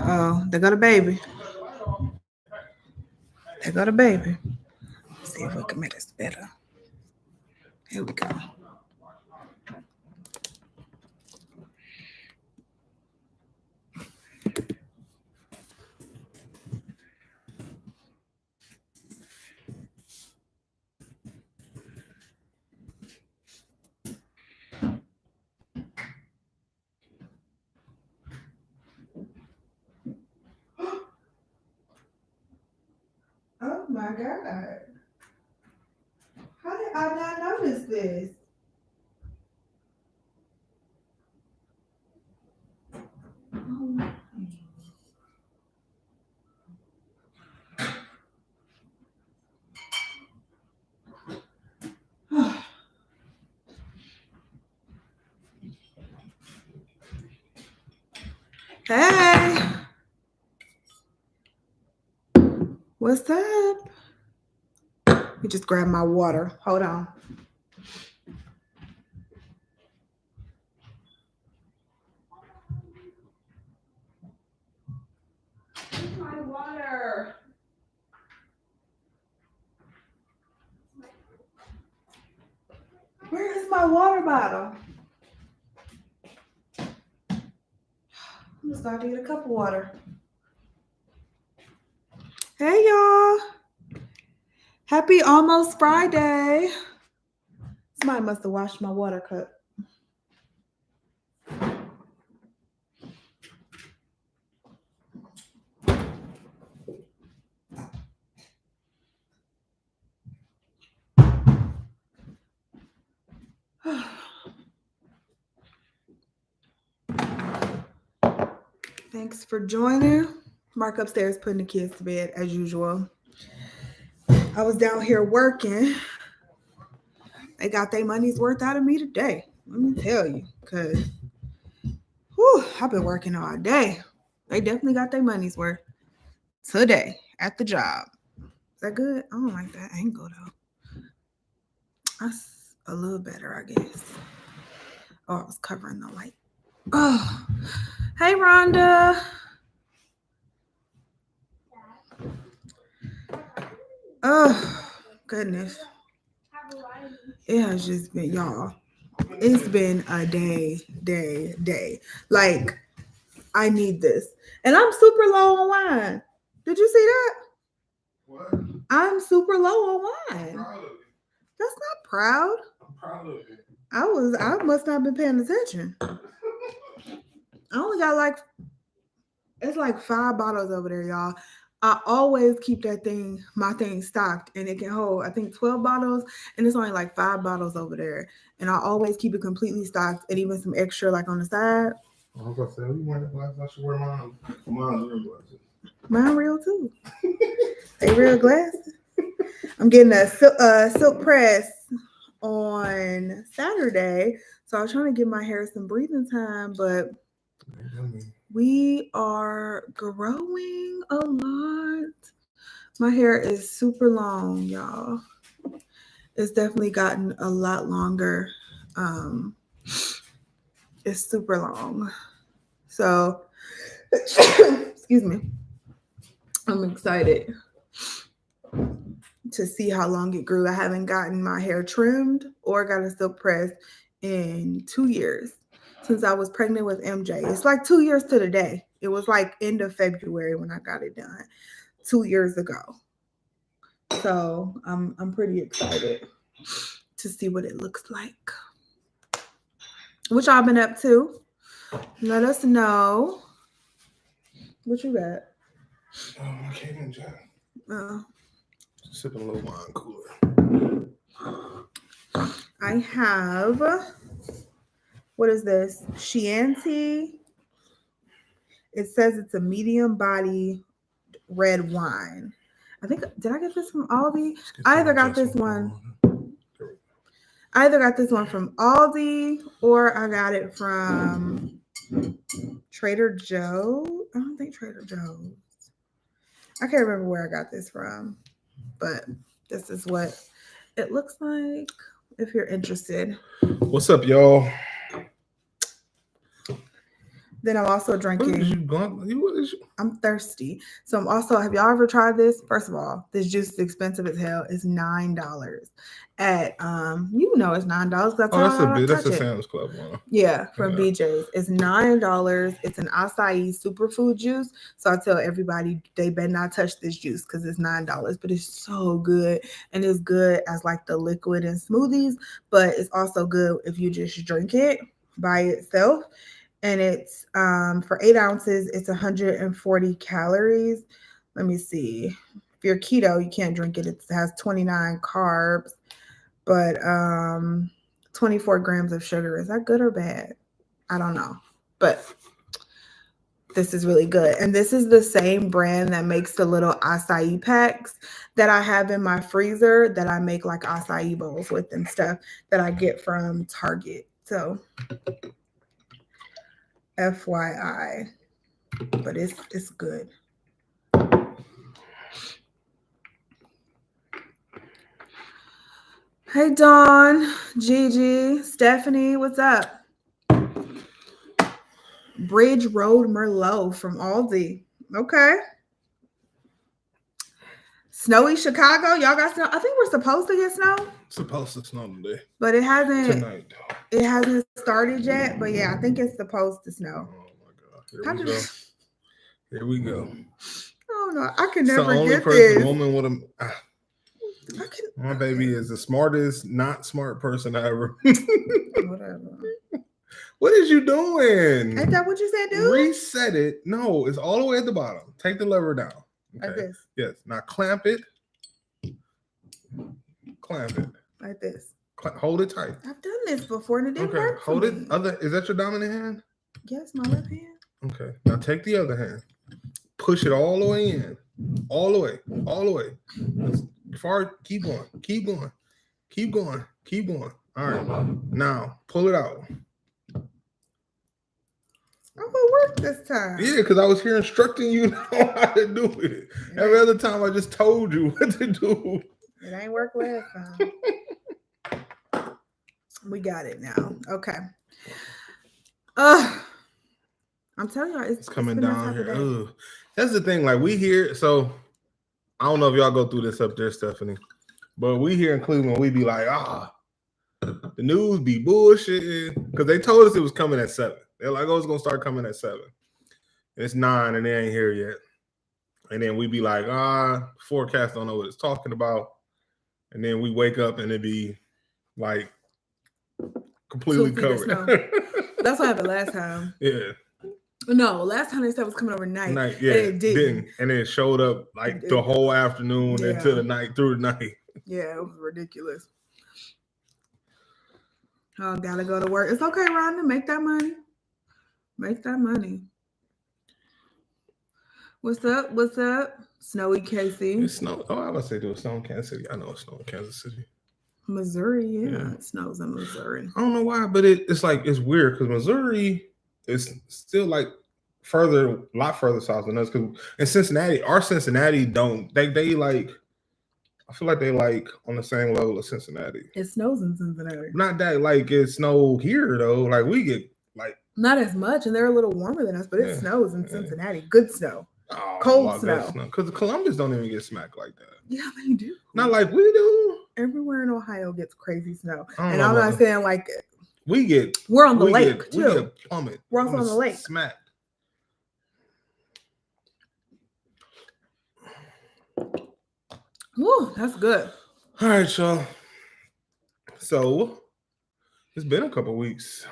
Uh-oh. There go the baby. There go the baby. Let's see if we can make this better. Here we go. Oh my God. How did I not notice this? Oh. Hey, what's up? Let me just grab my water. Hold on. Where's my water? Where is my water bottle? I'm just going to get a cup of water. Hey, y'all. Happy almost Friday. Somebody must have washed my water cup. Thanks for joining. Mark upstairs putting the kids to bed as usual. I was down here working. They got their money's worth out of me today. Let me tell you, because I've been working all day. They definitely got their money's worth today at the job. Is that good? I don't like that angle though. That's a little better, I guess. Oh, I was covering the light. Oh, hey, Rhonda. Oh, goodness. It has just been, y'all. It's been a day. Like, I need this. And I'm super low on wine. Did you see that? What? I'm super low on wine. I'm proud of you. That's not proud. I'm proud of you. I must not have been paying attention. I only got it's like 5 bottles over there, y'all. I always keep my thing stocked, and it can hold, I think, 12 bottles, and it's only like 5 bottles over there. And I always keep it completely stocked, and even some extra like on the side. I was gonna say, you wearing the glasses? I should wear mine. Mine's real glasses. Mine real too. They real glasses. I'm getting a silk press on Saturday, so I was trying to give my hair some breathing time, but we are growing a lot. My hair is super long, y'all. It's definitely gotten a lot longer. It's super long. So, excuse me. I'm excited to see how long it grew. I haven't gotten my hair trimmed or got a silk press in 2 years since I was pregnant with MJ. It's like 2 years to the day. It was like end of February when I got it done 2 years ago. So I'm pretty excited to see what it looks like. What y'all been up to? Let us know. What you got? I can't even chat. Sipping a little wine cooler. I have, what is this? Chianti. It says it's a medium body red wine. I think, did I get this from Aldi? I either got this one from Aldi or I got it from Trader Joe. I don't think Trader Joe's. I can't remember where I got this from, but this is what it looks like if you're interested. What's up, y'all? Then I'm also What drinking. is you going? What is you? I'm thirsty. So I'm also, have y'all ever tried this? First of all, this juice is expensive as hell. It's $9 at it's $9. Oh, that's a bit. That's a Sam's Club one. Yeah, from BJ's. It's $9. It's an acai superfood juice. So I tell everybody they better not touch this juice because it's $9. But it's so good. And it's good as like the liquid in smoothies. But it's also good if you just drink it by itself. And it's for 8 ounces, it's 140 calories. Let me see. If you're keto, you can't drink it. It has 29 carbs, but 24 grams of sugar. Is that good or bad? I don't know. But this is really good. And this is the same brand that makes the little acai packs that I have in my freezer that I make like acai bowls with and stuff that I get from Target. So FYI, but it's good. Hey Dawn, Gigi, Stephanie, what's up? Bridge Road Merlot from Aldi. Okay. Snowy Chicago. Y'all got snow? I think we're supposed to get snow. Supposed to snow today. But it hasn't. Tonight. It hasn't started yet. But yeah, I think it's supposed to snow. Oh my God. Here we go. Here we go. Oh no, I can never the only get person, this. Woman with a. My baby is the smartest, not smart person I ever. Whatever. What is you doing? Ain't that what you said, dude? Reset it. No, it's all the way at the bottom. Take the lever down. Okay. Like this. Yes. Now clamp it. Clamp it. Like this. Hold it tight. I've done this before and it didn't work. Hold for it. me. Is that your dominant hand? Yes, my left hand. Okay. Now take the other hand. Push it all the way in. All the way. All the way. Keep going. Keep going. Keep going. Keep going. All right. Now pull it out. Oh, it worked this time. Yeah, because I was here instructing you how to do it. Every other time I just told you what to do. It ain't worked last time. We got it now. Okay. I'm telling you, it's coming down here. That's the thing. Like we hear, so I don't know if y'all go through this up there, Stephanie, but we here in Cleveland, we be like, the news be bullshitting because they told us it was coming at 7. They're like, it's gonna start coming at 7. And it's 9 and they ain't here yet. And then we be like, forecast don't know what it's talking about. And then we wake up and it be like completely covered. That's what happened last time. Yeah. No, last time they said it was coming overnight. Yeah, and it didn't. And then it showed up like the whole afternoon into the night, through the night. Yeah, it was ridiculous. Oh, gotta go to work. It's okay, Rhonda. Make that money. Make that money. What's up? What's up? Snowy Casey. It's snow. Oh, I would say there was snow in Kansas City. I know it's snow in Kansas City. Missouri, yeah. It snows in Missouri. I don't know why, but it's like it's weird because Missouri is still like a lot further south than us. Because in Cincinnati, our Cincinnati don't they like. I feel like they like on the same level as Cincinnati. It snows in Cincinnati. Not that like it snow here though. Like we get like not as much, and they're a little warmer than us, but it snows in Cincinnati. Good snow. Cold snow. Because Columbus don't even get smacked like that. Yeah, they do. Not like we do. Everywhere in Ohio gets crazy snow. And I'm not saying like we're on the lake too. We get plummet. We're also on the lake. Smacked. Woo, that's good. All right, y'all. So it's been a couple weeks. I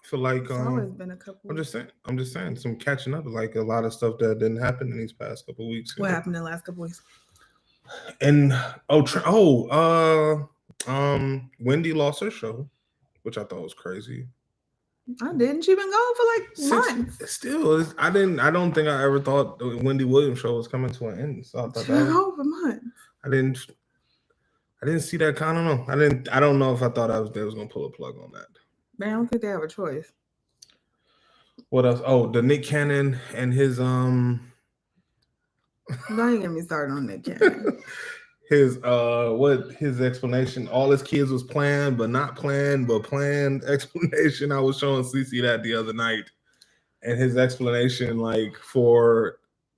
feel like it's always been a couple. I'm just saying, some catching up. Like a lot of stuff that didn't happen in these past couple weeks. What happened in the last couple weeks? And Wendy lost her show, which I thought was crazy. I didn't. She been going for like months. Still, I don't think I ever thought the Wendy Williams show was coming to an end. So I thought she been going for months. I didn't see that. I don't know. I don't know if I thought they was gonna pull a plug on that. Man, I don't think they have a choice. What else? Oh, the Nick Cannon and his Don't even get me started on Nick Cannon. his explanation? All his kids was planned, but not planned, but planned explanation. I was showing Cece that the other night, and his explanation, like for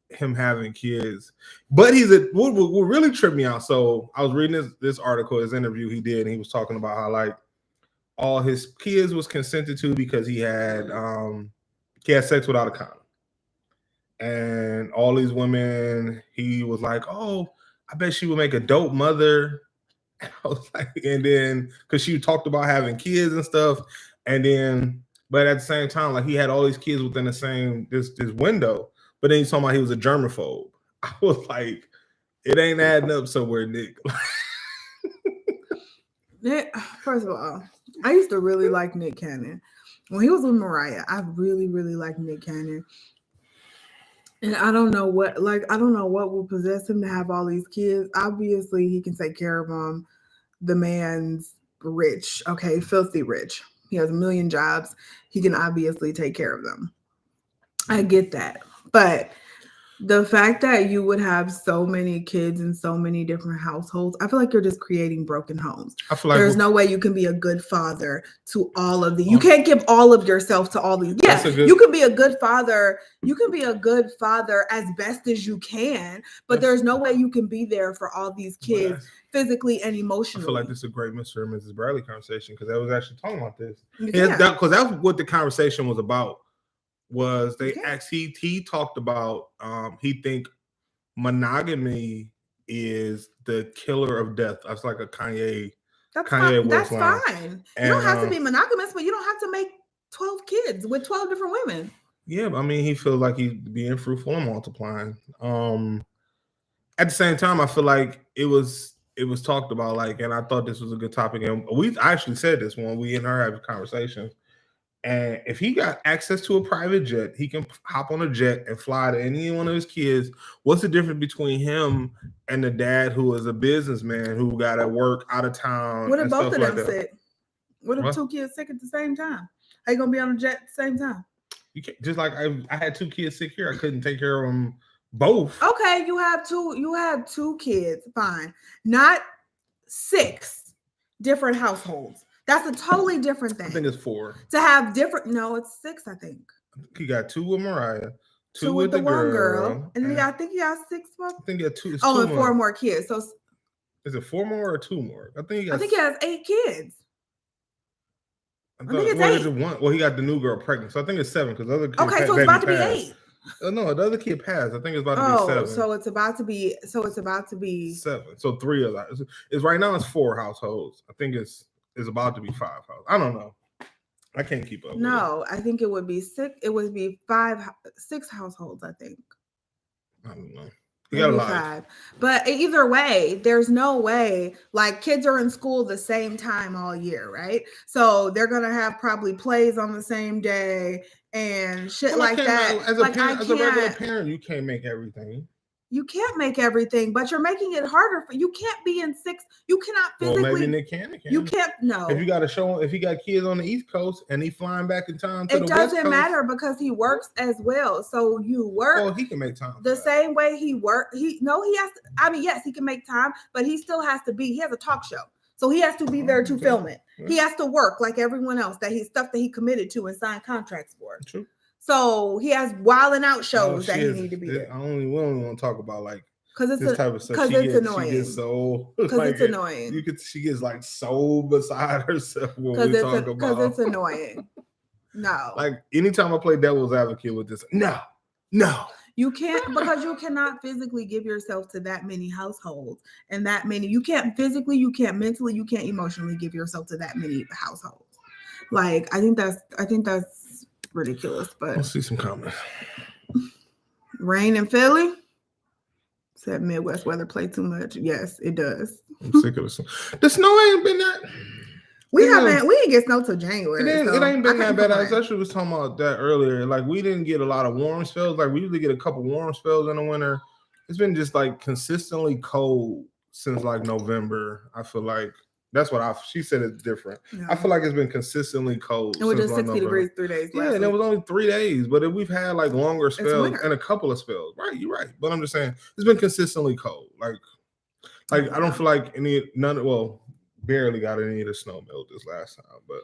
him having kids. But what really tripped me out. So I was reading this article, his interview he did, and he was talking about how like all his kids was consented to because he had sex without a condom. And all these women, he was like, oh, I bet she would make a dope mother. And I was like, and then because she talked about having kids and stuff, and then but at the same time, like he had all these kids within the same this window, but then he's talking about he was a germaphobe. I was like, it ain't adding up somewhere, Nick. First of all, I used to really like Nick Cannon. When he was with Mariah, I really, really liked Nick Cannon. And I don't know what will possess him to have all these kids. Obviously, he can take care of them. The man's rich, okay, filthy rich. He has a million jobs. He can obviously take care of them. I get that. But the fact that you would have so many kids in so many different households, I feel like you're just creating broken homes. I feel like there's no way you can be a good father to all of these. You can't give all of yourself to all these. Yeah, you can be a good father. You can be a good father as best as you can, but there's no way you can be there for all these kids physically and emotionally. I feel like this is a great Mr. and Mrs. Bradley conversation because I was actually talking about this. Yeah, because that's what the conversation was about. Was they actually he talked about he think monogamy is the killer of death. That's like a Kanye. That's fine. That's fine. You don't have to be monogamous, but you don't have to make 12 kids with 12 different women. Yeah, I mean, he feels like he's being fruitful and multiplying. At the same time, I feel like it was talked about, like, and I thought this was a good topic, and I actually said this when we and her have conversations. And if he got access to a private jet, he can hop on a jet and fly to any one of his kids. What's the difference between him and the dad who is a businessman who got to work out of town? What if both of them sick? What if two kids sick at the same time? How you gonna be on a jet at the same time? You can't, just like I had two kids sick here. I couldn't take care of them both. Okay, you have two kids. Fine, not 6 different households. That's a totally different thing. I think it's 4. To have different, no, it's 6, I think. He got 2 with Mariah, 2 with the one girl. And then I think he got 6 more. I think he got 2. And 4 more kids. So is it 4 more or 2 more? I think he has 8 kids. I think it's 8. One? Well, he got the new girl pregnant. So I think it's 7 because the other kid okay, so it's about to be 8. No, the other kid passed. I think it's about to be 7. So it's about to be 7. So 3 of that. It's right now it's 4 households. I think it's about to be 5 households. I don't know. I can't keep up. No, I think it would be 6. It would be 6 households, I think. I don't know. You got a lot. 5. But either way, there's no way. Like, kids are in school the same time all year, right? So they're gonna have probably plays on the same day and shit like that. As a regular parent, you can't make everything. You can't make everything, but you're making it harder for you. Can't be in 6. You cannot physically. Well, maybe Nick can. You can't. No. If you got to show him, if he got kids on the East Coast and he flying back in time to the West Coast, it doesn't matter because he works as well. So you work. Oh, he can make time. The same way he worked. He has to. I mean, yes, he can make time, but he still has to be. He has a talk show, so he has to be there to film it. Yeah. He has to work like everyone else. That he committed to and signed contracts for. True. So he has wilding out shows that he need to be there. We only want to talk about like. Because it's this type of stuff. It's annoying. She gets so because it's annoying. She gets like so beside herself when we talk about. Because it's annoying. No. Like anytime I play devil's advocate with this, no. You can't because you cannot physically give yourself to that many households and that many. You can't physically, you can't mentally, you can't emotionally give yourself to that many households. Like I think that's ridiculous. But let's see some comments. Rain in Philly. Said Midwest weather play too much. Yes, it does. I'm sick of the snow. The snow ain't been that. We didn't get snow till January. It ain't been that bad. I actually was talking about that earlier. Like we didn't get a lot of warm spells. Like we usually get a couple warm spells in the winter. It's been just like consistently cold since like November. I feel like that's what she said it's different. Yeah. I feel like it's been consistently cold. It was just 60 degrees 3 days. Yeah, and it was only 3 days, but we've had like longer spells and a couple of spells. Right, you're right. But I'm just saying it's been consistently cold. Like I don't feel like barely got any of the snow melt this last time, but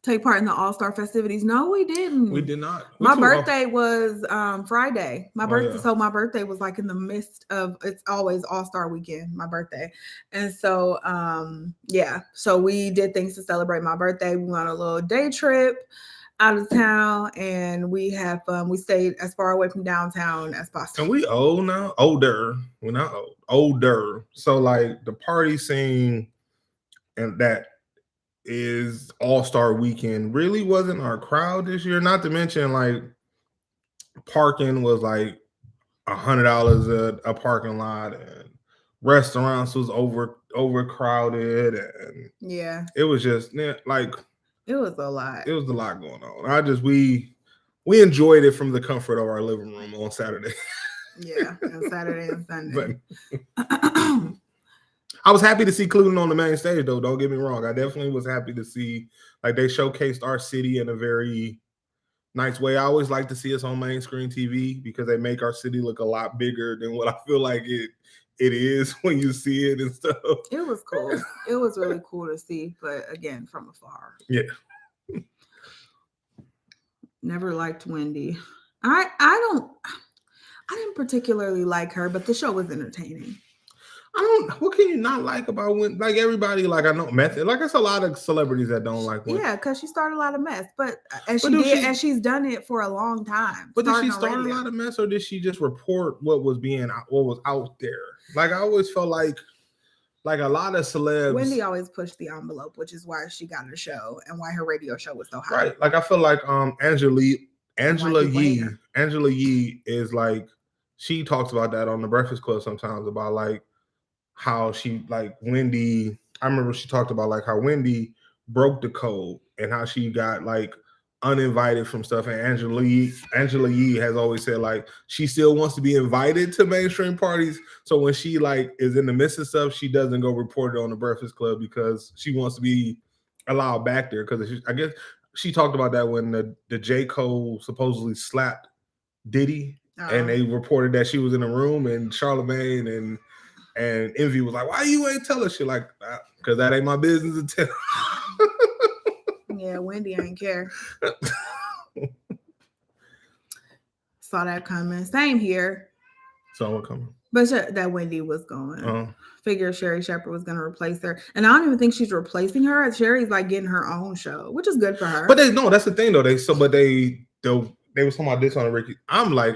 take part in the All-Star festivities? No, we didn't. We did not. My birthday was Friday. My birthday, yeah. so my birthday was like in the midst of, it's always All-Star weekend, my birthday. And so yeah, so we did things to celebrate my birthday. We went on a little day trip out of town and we had fun. We stayed as far away from downtown as possible. And we old now, older. We're not old, older. So like the party scene and that is All-Star weekend really wasn't our crowd this year. Not to mention like parking was like $100 a parking lot, and restaurants was overcrowded, and Yeah, it was just like it was a lot. It was a lot going on. We enjoyed it from the comfort of our living room on Saturday. Yeah, and Saturday and Sunday. I was happy to see Cleveland on the main stage, though. Don't get me wrong. I definitely was happy to see, like, they showcased our city in a very nice way. I always like to see us on main screen TV because they make our city look a lot bigger than what I feel like it is when you see it and stuff. It was cool. It was really cool to see, but again, from afar. Yeah. Never liked Wendy. I didn't particularly like her, but the show was entertaining. What can you not like about when, like, everybody, like, I know Method, like, it's a lot of celebrities that don't like Wendy. Yeah, because she started a lot of mess, and she's done it for a long time. But did she start a lot of mess, or did she just report what was out there? Like, I always felt like a lot of celebs. Wendy always pushed the envelope, which is why she got her show and why her radio show was so high. Right. Like, I feel like Angela Yee is like, she talks about that on the Breakfast Club sometimes, about like how she, like, Wendy, I remember she talked about like how Wendy broke the code and how she got like uninvited from stuff. And Angela Yee has always said like she still wants to be invited to mainstream parties. So when she like is in the midst of stuff, she doesn't go report it on the Breakfast Club because she wants to be allowed back there. Because I guess she talked about that when the J. Cole supposedly slapped Diddy, and they reported that she was in the room, and Charlamagne and Envy was like, "Why you ain't tell us?" She like, "Because that ain't my business to tell." Yeah, Wendy ain't care. Saw that coming. Same here. Saw what coming. But that Wendy was going. Figure Sherry Shepherd was going to replace her. And I don't even think she's replacing her. Sherry's like getting her own show, which is good for her. But that's the thing though. They was talking about this on Ricky. I'm like,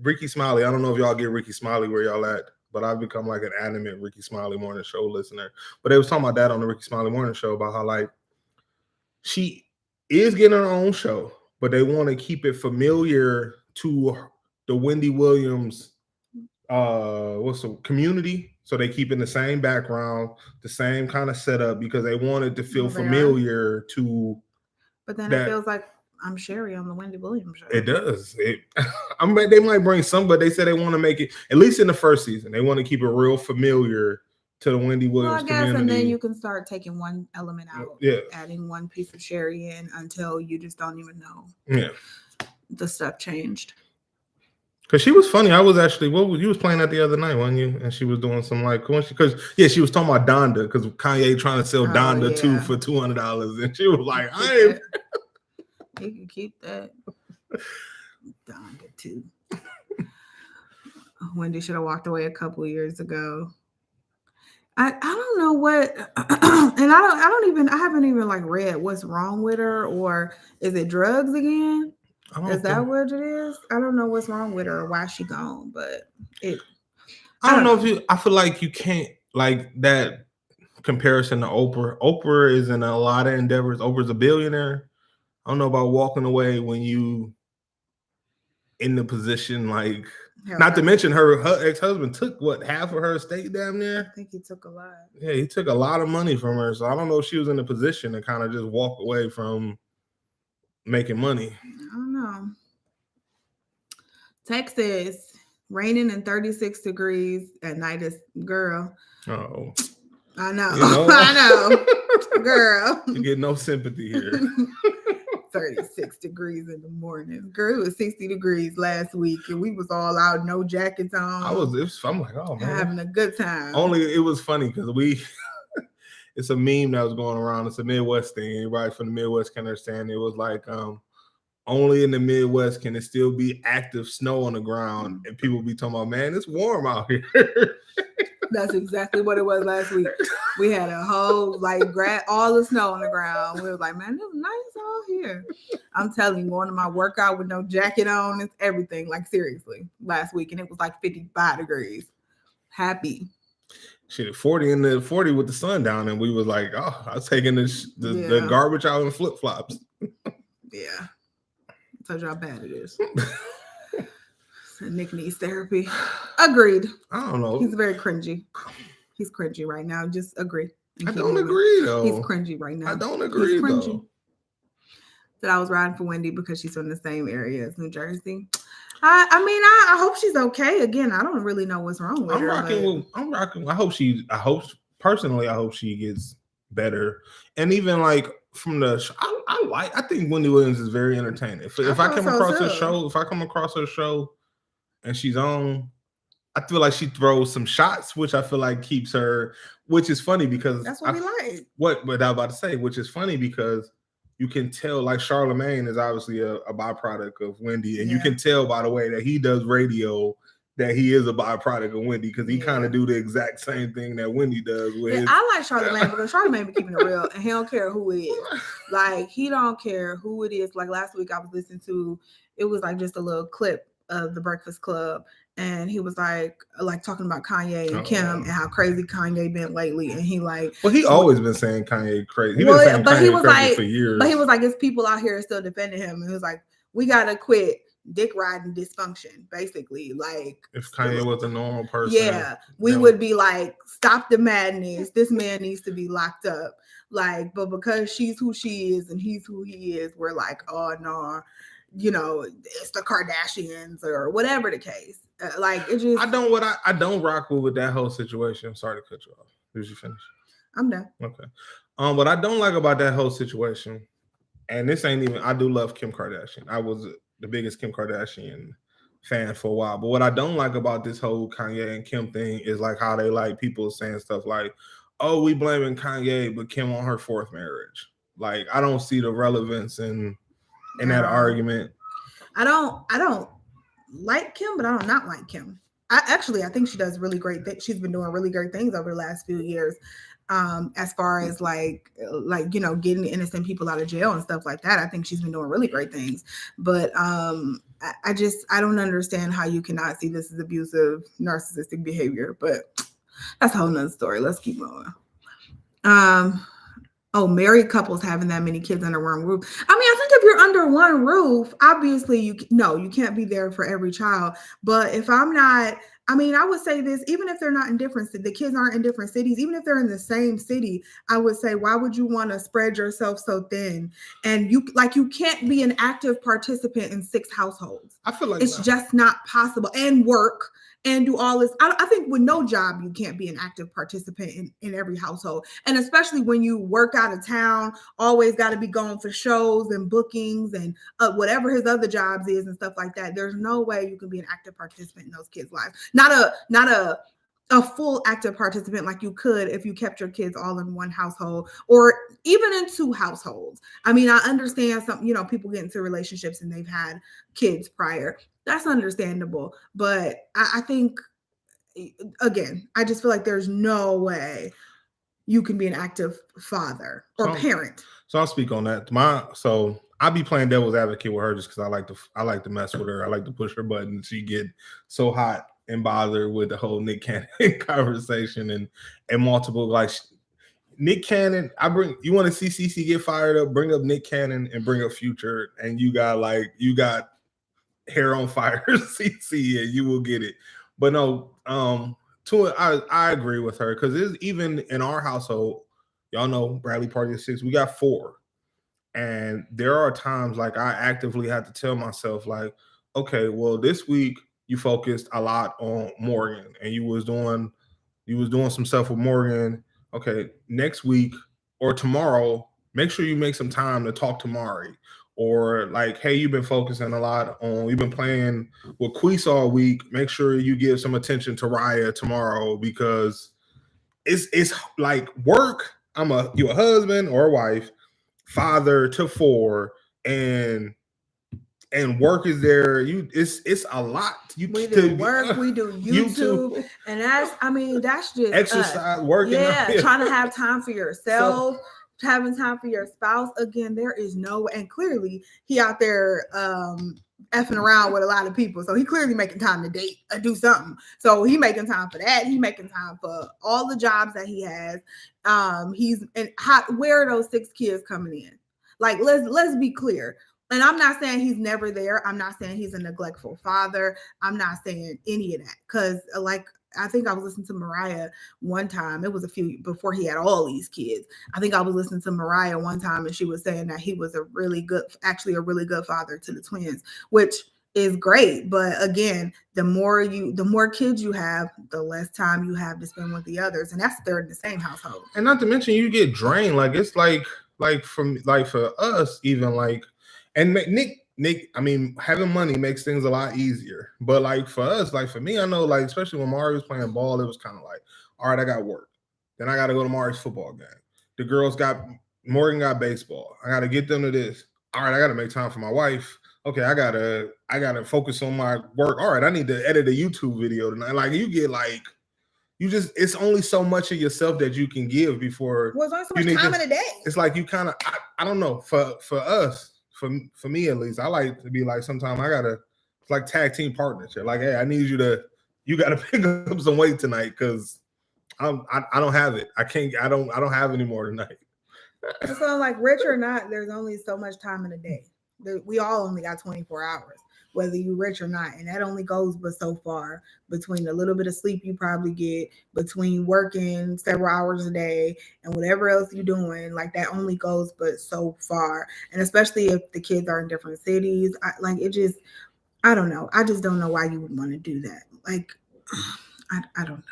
Ricky Smiley. I don't know if y'all get Ricky Smiley where y'all at, but I've become like an adamant Ricky Smiley morning show listener. But they was talking about that on the Ricky Smiley morning show about how like she is getting her own show, but they want to keep it familiar to the Wendy Williams community. So they keep in the same background, the same kind of setup, because they want it to feel familiar to. But then it feels like I'm Sherry on the Wendy Williams show. It does. They might bring some, but they said they want to make it, at least in the first season, they want to keep it real familiar to the Wendy Williams community. And then you can start taking one element out, adding one piece of Sherry in until you just don't even know. Yeah, the stuff changed. Because she was funny. I was actually, you was playing that the other night, wasn't you? And she was doing some like, she was talking about Donda, because Kanye trying to sell Donda 2 for $200, and she was like, you can keep that. Donda 2. Wendy should have walked away a couple years ago. I don't know what, and I haven't even like read what's wrong with her, or is it drugs again? Is that what it is? I don't know what's wrong with her or why she gone, but I don't know. I feel like you can't, like, that comparison to Oprah. Oprah is in a lot of endeavors. Oprah's a billionaire. I don't know about walking away when you in the position, like, not to mention her ex-husband took half of her estate damn near. I think he took a lot. Yeah, he took a lot of money from her. So I don't know if she was in a position to kind of just walk away from making money. I don't know. Texas, raining and 36 degrees at night is girl. Oh. I know. I know. Girl. You get no sympathy here. 36 degrees in the morning. Girl, it was 60 degrees last week, and we was all out, no jackets on. I'm like, oh man, having a good time. Only it was funny because it's a meme that was going around. It's a Midwest thing. Everybody from the Midwest can understand. It was like only in the Midwest can it still be active snow on the ground, and people be talking about, man, it's warm out here. That's exactly what it was last week. We had a whole all the snow on the ground. We was like, man, it's nice out here. I'm telling you, going to my workout with no jacket on, it's everything. Like seriously, last week, and it was like 55 degrees. Happy. Shit, 40 with the sun down, and we was like, oh, I was taking the garbage out in flip flops. Yeah, told you how bad it is. Nick needs therapy. Agreed. I don't know. He's very cringy. He's cringy right now. Just agree. I don't agree though. He's cringy right now. I don't agree though. That I was riding for Wendy because she's from the same area as New Jersey. I hope she's okay. Again, I don't really know what's wrong with her. I'm rocking. I hope she gets better. And even like from the, I think Wendy Williams is very entertaining. If I come across her show, and she's on, I feel like she throws some shots, which I feel like keeps her, which is funny because that's what we like. What I was about to say, which is funny because you can tell, like Charlemagne is obviously a byproduct of Wendy, and you can tell by the way that he does radio that he is a byproduct of Wendy because he kind of do the exact same thing that Wendy does. I like Charlemagne because Charlemagne be keeping it real, and he don't care who it is. Like he don't care who it is. Like last week I was listening to, it was like just a little clip of the Breakfast Club, and he was like talking about Kanye and Kim and how crazy Kanye been lately, and he always been saying Kanye crazy. He was crazy for years. But he was like, "It's people out here still defending him," and he was like, "We gotta quit dick riding dysfunction." Basically, like if Kanye was a normal person, we would be like, "Stop the madness. This man needs to be locked up." Like, but because she's who she is and he's who he is, we're like, "Oh no." It's the Kardashians or whatever the case. It just. I don't rock with that whole situation. I'm sorry to cut you off. Did you finish? I'm done. Okay. What I don't like about that whole situation, and this ain't even. I do love Kim Kardashian. I was the biggest Kim Kardashian fan for a while. But what I don't like about this whole Kanye and Kim thing is like how they like people saying stuff like, "Oh, we blaming Kanye, but Kim on her fourth marriage." Like I don't see the relevance in that argument. I don't like Kim, but I don't not like Kim. I think she does really great things. She's been doing really great things over the last few years. As far as getting innocent people out of jail and stuff like that. I think she's been doing really great things. But I don't understand how you cannot see this as abusive, narcissistic behavior. But that's a whole nother story. Let's keep going. Married couples having that many kids under one roof. I think if you're under one roof, obviously you can't be there for every child. But if I'm not, I would say this, even if they're not in the kids aren't in different cities, even if they're in the same city, I would say, why would you want to spread yourself so thin? And you can't be an active participant in 6 households. I feel like it's just not possible, and work and do all this. I think with no job, you can't be an active participant in every household. And especially when you work out of town, always got to be going for shows and bookings and whatever his other jobs is and stuff like that. There's no way you can be an active participant in those kids' lives. Not a full active participant like you could if you kept your kids all in one household or even in 2 households. I understand some, people get into relationships and they've had kids prior. That's understandable. But I think, again, I just feel like there's no way you can be an active father or parent. So I'll speak on that. I'll be playing devil's advocate with her just because I like to mess with her. I like to push her buttons. She get so hot and bothered with the whole Nick Cannon conversation and multiple Nick Cannon. You want to see CC get fired up, bring up Nick Cannon and bring up Future, and you got hair on fire CC, and you will get it. But no, I agree with her because it's even in our household. Y'all know Bradley Party of 6. We got 4, and there are times I actively have to tell myself okay, well this week you focused a lot on Morgan and you was doing some stuff with Morgan. Okay, next week or tomorrow, make sure you make some time to talk to Mari. Or hey, you've been focusing a lot on, you've been playing with Queese all week. Make sure you give some attention to Raya tomorrow because it's work. you a husband or a wife, father to 4, and work is there. It's a lot. We do work, we do YouTube, and that's just exercise, us. working. Yeah, trying to have time for yourself, having time for your spouse. Again, there is no, and clearly he out there effing around with a lot of people, so he clearly making time to date or do something. So he making time for that. He making time for all the jobs that he has. Where are those 6 kids coming in? Like, let's be clear. And I'm not saying he's never there. I'm not saying he's a neglectful father. I'm not saying any of that. Because, like, I think I was listening to Mariah one time. It was a few before he had all these kids. I think I was listening to Mariah one time, and she was saying that he was a really good father to the twins, which is great. But again, the more kids you have, the less time you have to spend with the others. And that's they're in the same household. And not to mention you get drained. Like, it's like for us, even like, and Nick, I mean, having money makes things a lot easier. But like for us, like for me, I know, like, especially when Mario was playing ball, it was kind of like, all right, I got work. Then I got to go to Mario's football game. The girls Morgan got baseball. I got to get them to this. All right, I got to make time for my wife. Okay, I gotta focus on my work. All right, I need to edit a YouTube video tonight. Like, you get like, it's only so much of yourself that you can give before. Well, it's only so much time in a day. It's like you kind of, I don't know, for us. For me at least, I like to be like, sometimes it's like tag team partnership. Like, hey, I need you gotta pick up some weight tonight because I don't have it. I don't have any more tonight. So like, rich or not, there's only so much time in a day. We all only got 24 hours, whether you rich or not, and that only goes but so far between the little bit of sleep you probably get, between working several hours a day and whatever else you're doing. Like, that only goes but so far. And especially if the kids are in different cities, I don't know. I just don't know why you would want to do that. Like, I don't know.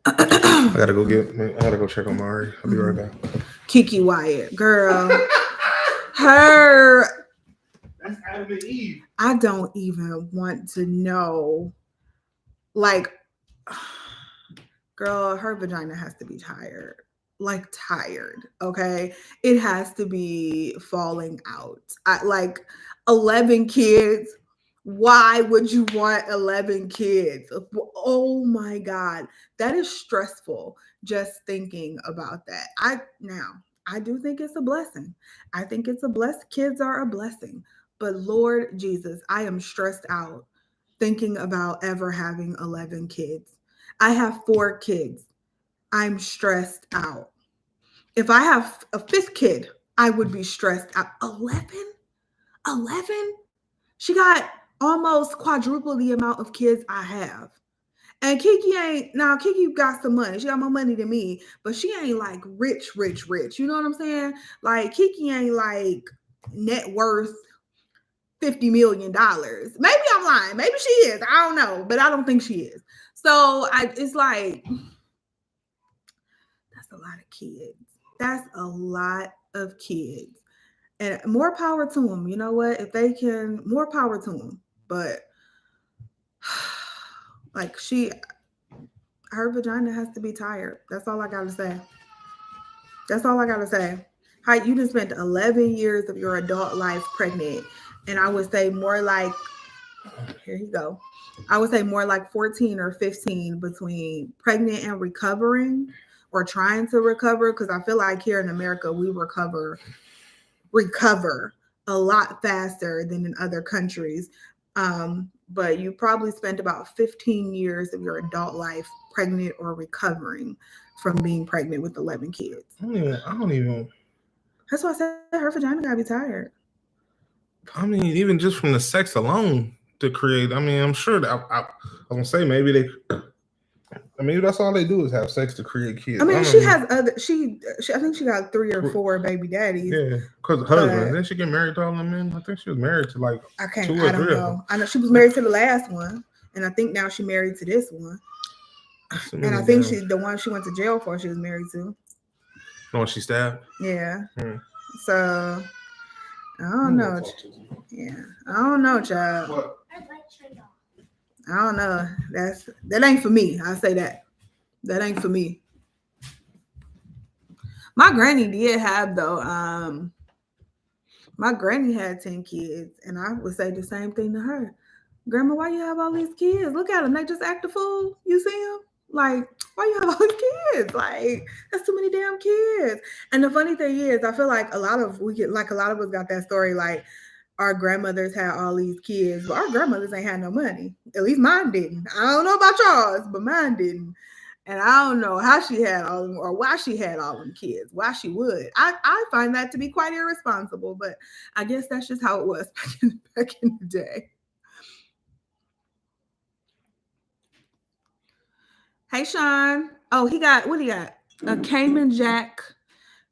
I gotta go check on Mari. I'll be right back. Kiki Wyatt, girl. Her. That's Adam and Eve. I don't even want to know. Like, girl, her vagina has to be tired. Like, tired. Okay, it has to be falling out. Like 11 kids. Why would you want 11 kids? Oh my God, that is stressful. Just thinking about that. I do think it's a blessing. I think it's a blessing. Kids are a blessing. But Lord Jesus, I am stressed out thinking about ever having 11 kids. I have 4 kids. I'm stressed out. If I have a 5th kid, I would be stressed out. 11? 11? She got almost quadruple the amount of kids I have. And Kiki got some money. She got more money than me, but she ain't like rich. You know what I'm saying? Like, Kiki ain't like net worth $50 million. Maybe I'm lying. Maybe she is. I don't know, but I don't think she is. So it's like, that's a lot of kids. That's a lot of kids. And more power to them. You know what? If they can, more power to them. But like, her vagina has to be tired. That's all I gotta say. That's all I gotta say. How you just spent 11 years of your adult life pregnant. And I would say more like, here you go. I would say more like 14 or 15 between pregnant and recovering or trying to recover. Because I feel like here in America, we recover a lot faster than in other countries. But you probably spent about 15 years of your adult life pregnant or recovering from being pregnant with 11 kids. I don't even. That's why I said her vagina gotta be tired. I mean, even just from the sex alone to create. I mean, I'm sure that I was gonna say maybe that's all they do is have sex to create kids. I mean, she has other. I think she got 3 or 4 baby daddies. Yeah, because husband. Didn't she get married to all them men? I think she was married to like 2 or 3 I don't know. I know she was married to the last one, and I think now she's married to this one. And I think she's the one she went to jail for. She was married to. The one she stabbed. Yeah. So I don't know. Yeah, I don't know, child. What? I don't know. That ain't for me. I say that. That ain't for me. My granny did have though. My granny had 10 kids, and I would say the same thing to her. Grandma, why you have all these kids? Look at them; they just act a fool. You see them? Like, why you have all these kids? Like, that's too many damn kids. And the funny thing is, I feel like a lot of us got that story. Like, our grandmothers had all these kids, but our grandmothers ain't had no money. At least mine didn't. I don't know about yours, but mine didn't. And I don't know how she had all them or why she had all them kids, why she would. I find that to be quite irresponsible, but I guess that's just how it was back in the day. Hey, Sean. Oh, what he got? A Cayman Jack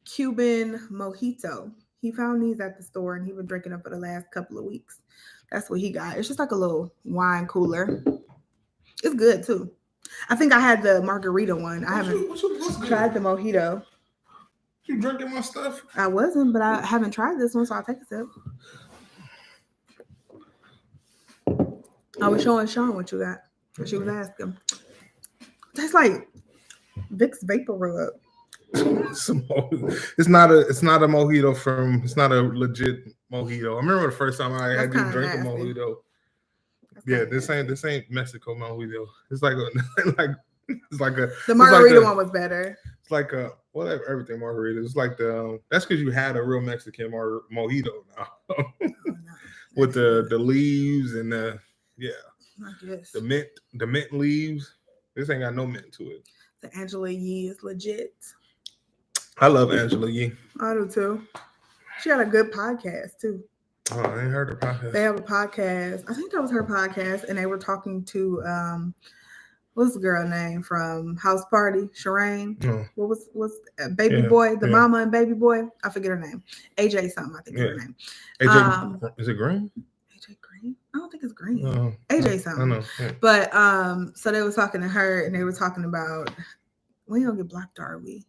Cuban mojito. He found these at the store and he been drinking them for the last couple of weeks. That's what he got. It's just like a little wine cooler. It's good too. I think I had the margarita one. I haven't tried the mojito. You drinking my stuff? I wasn't, but I haven't tried this one, so I'll take a sip. I was showing Sean what you got. She was asking. That's like Vicks Vapor Rub. It's not a mojito from. It's not a legit mojito. I remember the first time I had you drink a mojito. Yeah, this ain't Mexico mojito. It's like the margarita one was better. It's like a whatever everything margarita. It's like that's because you had a real Mexican mojito now with the leaves and the mint leaves. This ain't got no mint to it. The Angela Yee is legit. I love Angela Yee. I do too. She had a good podcast too. Oh, I ain't heard her podcast. They have a podcast. I think that was her podcast, and they were talking to what's the girl name from House Party? Shireen. Oh. What's Baby Boy? The mama and Baby Boy. I forget her name. AJ something. I think is her name. AJ. Is it Green? AJ Green? I don't think it's Green. AJ something. I know. Yeah. But so they were talking to her, and they were talking about we don't get blocked, are we?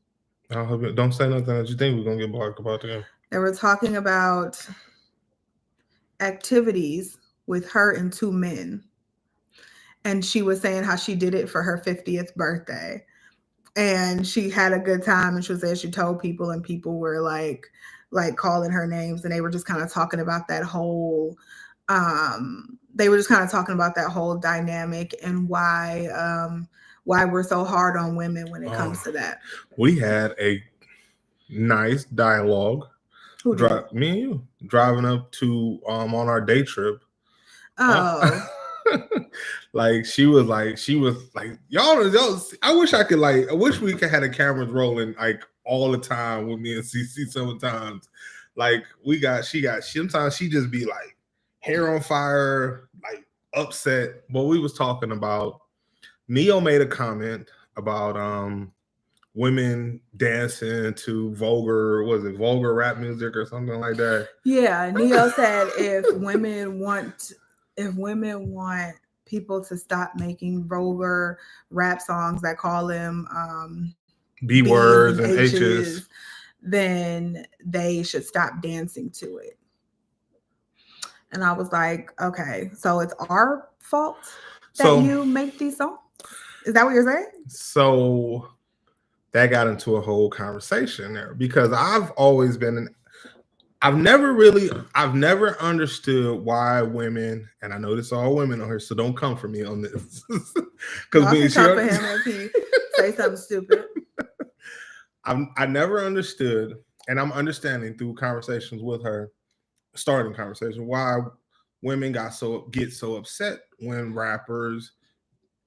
Don't say nothing that you think we're gonna get blocked about them. They were talking about activities with her and two men, and she was saying how she did it for her 50th birthday, and she had a good time, and she was there. She told people, and people were like calling her names, and they were just kind of talking about that whole dynamic and why we're so hard on women when it comes to that. We had a nice dialogue. Me and you driving up to on our day trip. Oh. She was like, y'all. I wish we could have the cameras rolling like all the time with me and CC sometimes. Like sometimes she just be like hair on fire, like upset. But we was talking about Neo made a comment about women dancing to vulgar rap music or something like that. Yeah, Neo said if women want people to stop making vulgar rap songs that call them B words and H's, then they should stop dancing to it. And I was like, okay, so it's our fault that you make these songs? Is that what you're saying? So that got into a whole conversation there because I've never understood why women, and I know this all women on here, so don't come for me on this. Because I can come for him if he say something stupid. I never understood, and I'm understanding through conversations with her, starting conversation, why women get so upset when rappers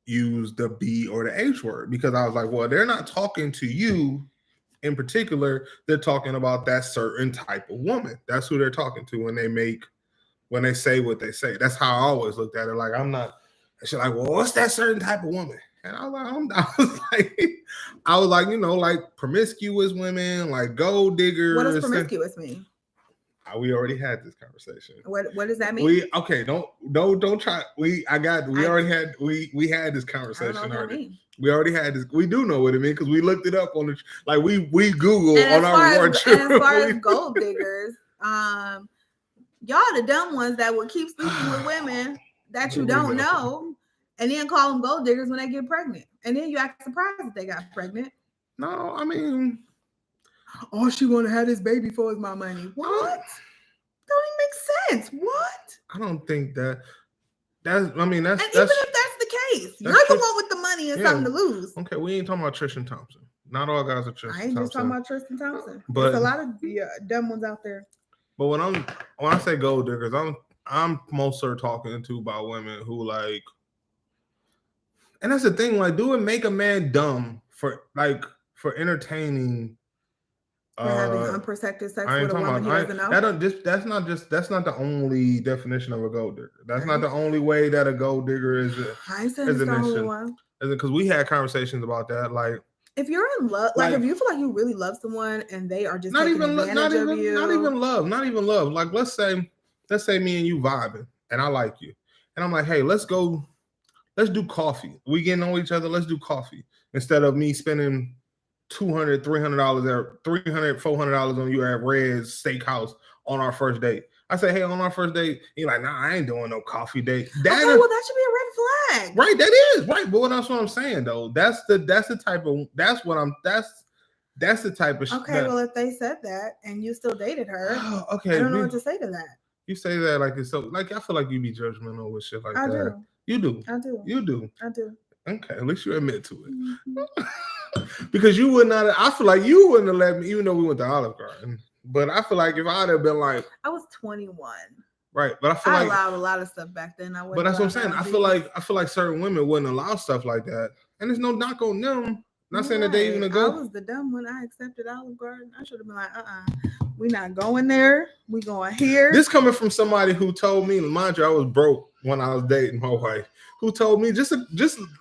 use the B or the H word, because I was like, well, they're not talking to you in particular. They're talking about that certain type of woman. That's who they're talking to when they say what they say. That's how I always looked at it. Like, she's like, well, what's that certain type of woman? And I was like, like promiscuous women, like gold diggers. What does promiscuous mean? We already had this conversation. What does that mean? Don't try. We had this conversation already. We already had this. We do know what it means because we looked it up on the we Googled on our war trip. And as far as gold diggers, y'all the dumb ones that will keep sleeping with women that you don't know, and then call them gold diggers when they get pregnant, and then you act surprised that they got pregnant. No, I mean, All she want to have this baby for is my money. What? Don't even make sense. What? I don't think that. That's. I mean, that's. And That's, even if that's the case, you're that's the true. one with the money and Yeah. something to lose. Okay, we ain't talking about Tristan Thompson. Not all guys are Tristan Thompson. I ain't just talking about Tristan Thompson. But There's a lot of dumb ones out there. But when I say gold diggers, I'm mostly talking to about women who like, and that's the thing. Like, do it make a man dumb for entertaining? For having unprotected sex I ain't with a talking woman about. he doesn't know. That's not the only definition of a gold digger. That's not the only way that a gold digger is. I ain't saying it's the only one. Because we had conversations about that. Like, if you're in love, like if you feel like you really love someone and they are just not taking even advantage of you, not even love. Like, let's say me and you vibing, and I like you, and I'm like, hey, let's do coffee. We getting on each other. Let's do coffee instead of me spending $200, $300 $400 on you at Red's Steakhouse on our first date. I say, hey, on our first date, you're like, nah, I ain't doing no coffee date. Well, that should be a red flag. Right, that is right. But that's what I'm saying though. That's the type of that's the type of okay. Well, if they said that and you still dated her, okay, I don't know what to say to that. You say that like it's so like I feel like you be judgmental with shit like that. Do. You do. I do. You do. I do. Okay, at least you admit to it. Mm-hmm. Because you would not. I feel like you wouldn't have let me, even though we went to Olive Garden. But I feel like if I'd have been like, I was 21. Right, but I allowed a lot of stuff back then. But that's what I'm saying. I feel like certain women wouldn't allow stuff like that, and there's no knock on them. Not saying that they even go. I was the dumb one. I accepted Olive Garden. I should have been like, we're not going there. We going here. This coming from somebody who told me, mind you, I was broke when I was dating my wife. Who told me just what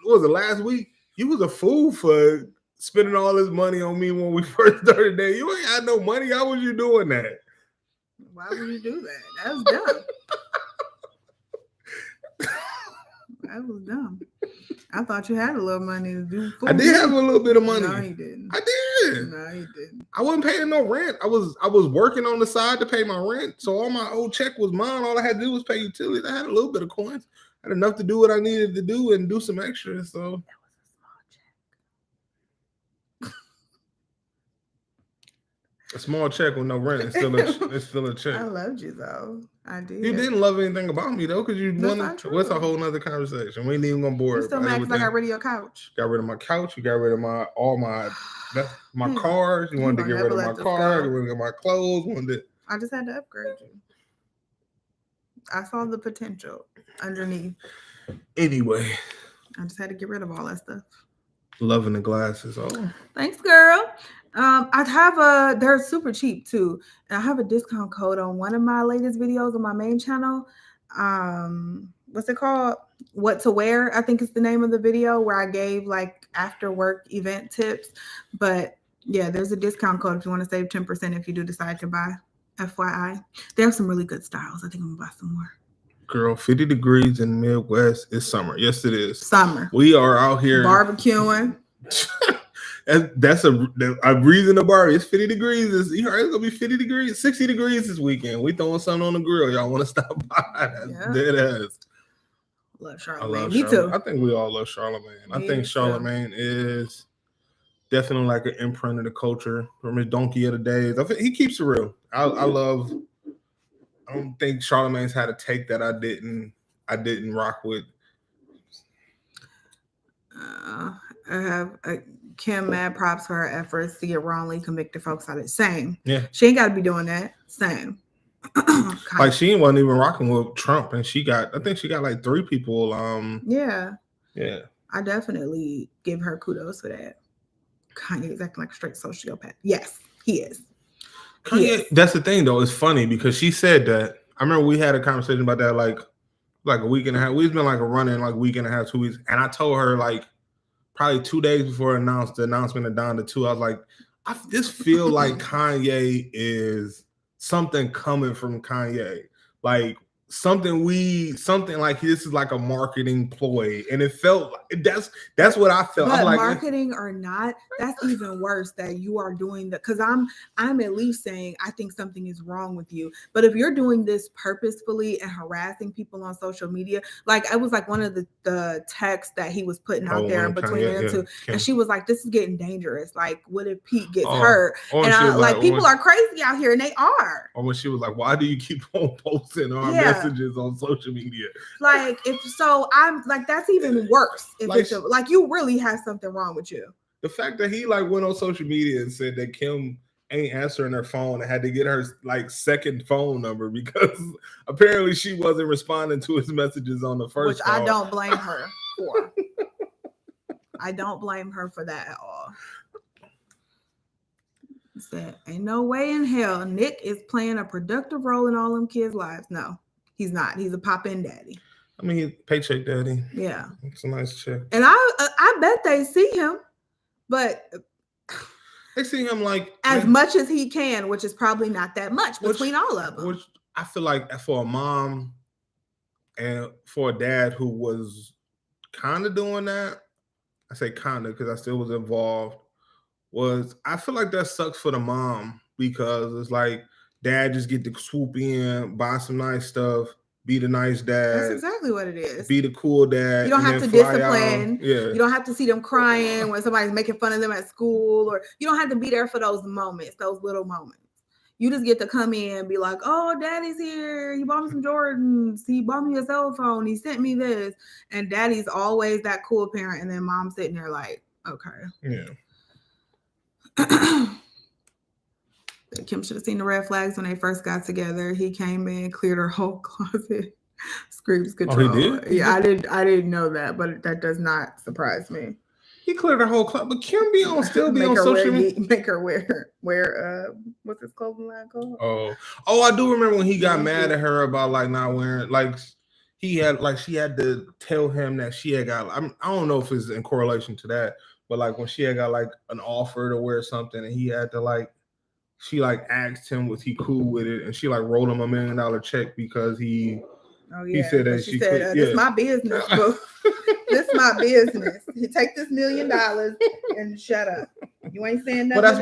was it last week? You was a fool for spending all this money on me when we first started dating. You ain't had no money. How was you doing that? Why would you do that? That was dumb. That was dumb. I thought you had a little money to do food. I did have a little bit of money. No, you didn't. I did. No, you didn't. I wasn't paying no rent. I was working on the side to pay my rent. So all my old check was mine. All I had to do was pay utilities. I had a little bit of coins. I had enough to do what I needed to do and do some extra. So a small check with no rent. It's still a check. I loved you though. I did. You didn't love anything about me though, because you wanted. What's a whole nother conversation? We ain't even gonna bore. You still mad because I got rid of your couch. Got rid of my couch. You got rid of my cars. You wanted to get rid of my car. You wanted to get my clothes. I just had to upgrade you. I saw the potential underneath. Anyway, I just had to get rid of all that stuff. Loving the glasses. Oh, thanks, girl. They're super cheap too. And I have a discount code on one of my latest videos on my main channel. What's it called? What to wear, I think is the name of the video, where I gave like after work event tips. But yeah, there's a discount code if you want to save 10% if you do decide to buy. FYI. They have some really good styles. I think I'm gonna buy some more. Girl, 50 degrees in the Midwest is summer. Yes, it is. Summer. We are out here barbecuing. That's a reason to barbecue. It's 50 degrees. You heard it's gonna be 50 degrees, 60 degrees this weekend. We throwing something on the grill. Y'all want to stop by? That's dead ass. Love Charlamagne. Me too. I think we all love Charlamagne. I think Charlamagne is definitely like an imprint of the culture from his Donkey of the Days. I think he keeps it real. I don't think Charlamagne's had a take that I didn't rock with. I have Kim mad props for her efforts to get wrongly convicted folks out of it. Same. Yeah. She ain't got to be doing that. Same. Like she wasn't even rocking with Trump, and I think she got like 3 people. Yeah. Yeah. I definitely give her kudos for that. Kanye is acting like a straight sociopath. Yes, he is. Kanye, that's the thing though. It's funny because she said that. I remember we had a conversation about that like a week and a half. We've been like a running like week and a half, 2 weeks. And I told her like probably 2 days before the announcement of Don the 2, I was like, I just feel like Kanye is something coming from Kanye. Like something like this is like a marketing ploy, and it felt that's what I felt. But I'm like, marketing or not, that's even worse that you are doing that, because I'm at least saying I think something is wrong with you. But if you're doing this purposefully and harassing people on social media, like it was like one of the texts that he was putting out there between them two, and she was like, "This is getting dangerous. Like, what if Pete gets hurt?" And I, like people are crazy out here, and they are. Or when she was like, "Why do you keep on posting our messages on social media?" Like, if so, I'm like, that's even worse. If like, it's like you really have something wrong with you. The fact that he like went on social media and said that Kim ain't answering her phone and had to get her like second phone number because apparently she wasn't responding to his messages on the first. Which call. I don't blame her for. I don't blame her for that at all. Said, ain't no way in hell Nick is playing a productive role in all them kids' lives. No, he's not. He's a pop-in daddy. I mean, he's paycheck daddy. Yeah. It's a nice check. And I bet they see him, but they see him like as much as he can, which is probably not that much between all of them. Which I feel like for a mom and for a dad who was kind of doing that, I say kind of because I still was involved, I feel like that sucks for the mom because it's like dad just get to swoop in, buy some nice stuff, be the nice dad. That's exactly what it is. Be the cool dad. You don't have to discipline. Yeah. You don't have to see them crying when somebody's making fun of them at school, or you don't have to be there for those moments, those little moments. You just get to come in and be like, "Oh, daddy's here. He bought me some Jordans. He bought me a cell phone. He sent me this." And daddy's always that cool parent, and then mom's sitting there like, "Okay." Yeah. Kim should have seen the red flags when they first got together. He came in, cleared her whole closet. Screams control. Oh, he did? Yeah, I didn't know that, but that does not surprise me. He cleared her whole closet, but Kim still be on social media. Make her wear what's his clothing line called? Oh, I do remember when he got mad at her about like not wearing, like she had to tell him that she had got. I don't know if it's in correlation to that. But like when she had got like an offer to wear something and he had to like, she like asked him was he cool with it, and she like wrote him $1 million check because he said that she said this is my business, bro. This is my business. You take this $1 million and shut up. You ain't saying nothing. Well,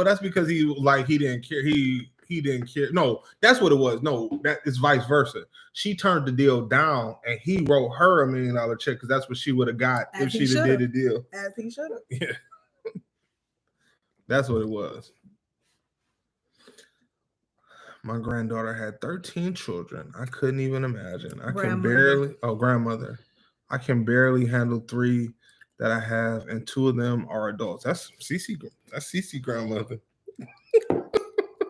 that's because he like he didn't care. He didn't care. No, that's what it was. No, that is vice versa. She turned the deal down, and he wrote her $1 million check because that's what she would have got if she did the deal. As he should have. Yeah, that's what it was. My granddaughter had 13 children. I couldn't even imagine. Grandmother. I can barely handle 3 that I have, and 2 of them are adults. That's Cece grandmother.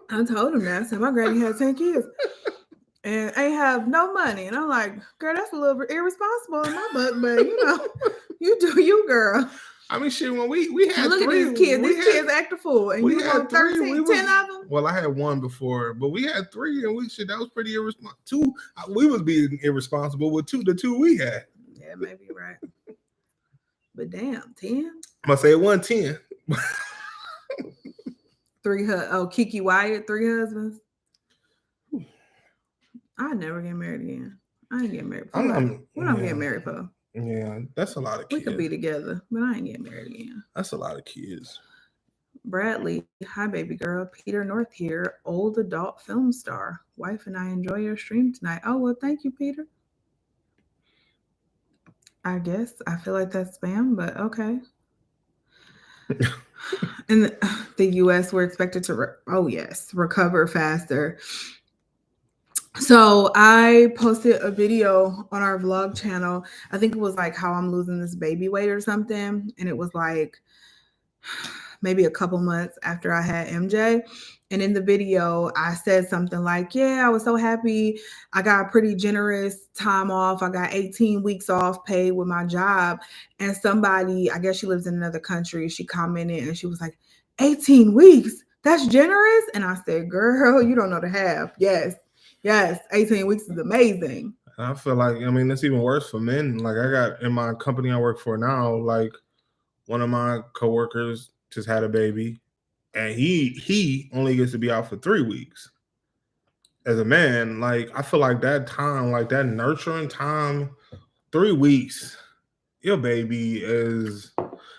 I told him that. I said my granny had 10 kids and I have no money. And I'm like, girl, that's a little irresponsible in my book, but you do you, girl. I mean, shit, when we had look 3, at these kids. These kids act a fool. And you had 13, 10 of them? Well, I had 1 before, but we had 3 and that was pretty irresponsible. 2, we was being irresponsible with the 2 we had. Yeah, maybe right. But damn, 10? I'm gonna say it wasn't 10. 3 Kiki Wyatt, 3 husbands. I'd never get married again. I ain't getting married. What I'm getting married for? Yeah, that's a lot of kids. We could be together, but I ain't getting married again. That's a lot of kids. Bradley, hi baby girl. Peter North here, old adult film star. Wife and I enjoy your stream tonight. Oh, well, thank you, Peter. I guess I feel like that's spam, but okay. In the U.S., we're expected to, recover faster. So I posted a video on our vlog channel. I think it was like how I'm losing this baby weight or something. And it was like maybe a couple months after I had MJ. And in the video, I said something like, yeah, I was so happy. I got a pretty generous time off. I got 18 weeks off paid with my job. And somebody, I guess she lives in another country, she commented and she was like, 18 weeks? That's generous? And I said, girl, you don't know the half. Yes, 18 weeks is amazing. I feel like, I mean, it's even worse for men. Like I got in my company I work for now, like one of my coworkers just had a baby. And he only gets to be out for 3 weeks. as a man, like I feel like that time, like that nurturing time, 3 weeks, your baby is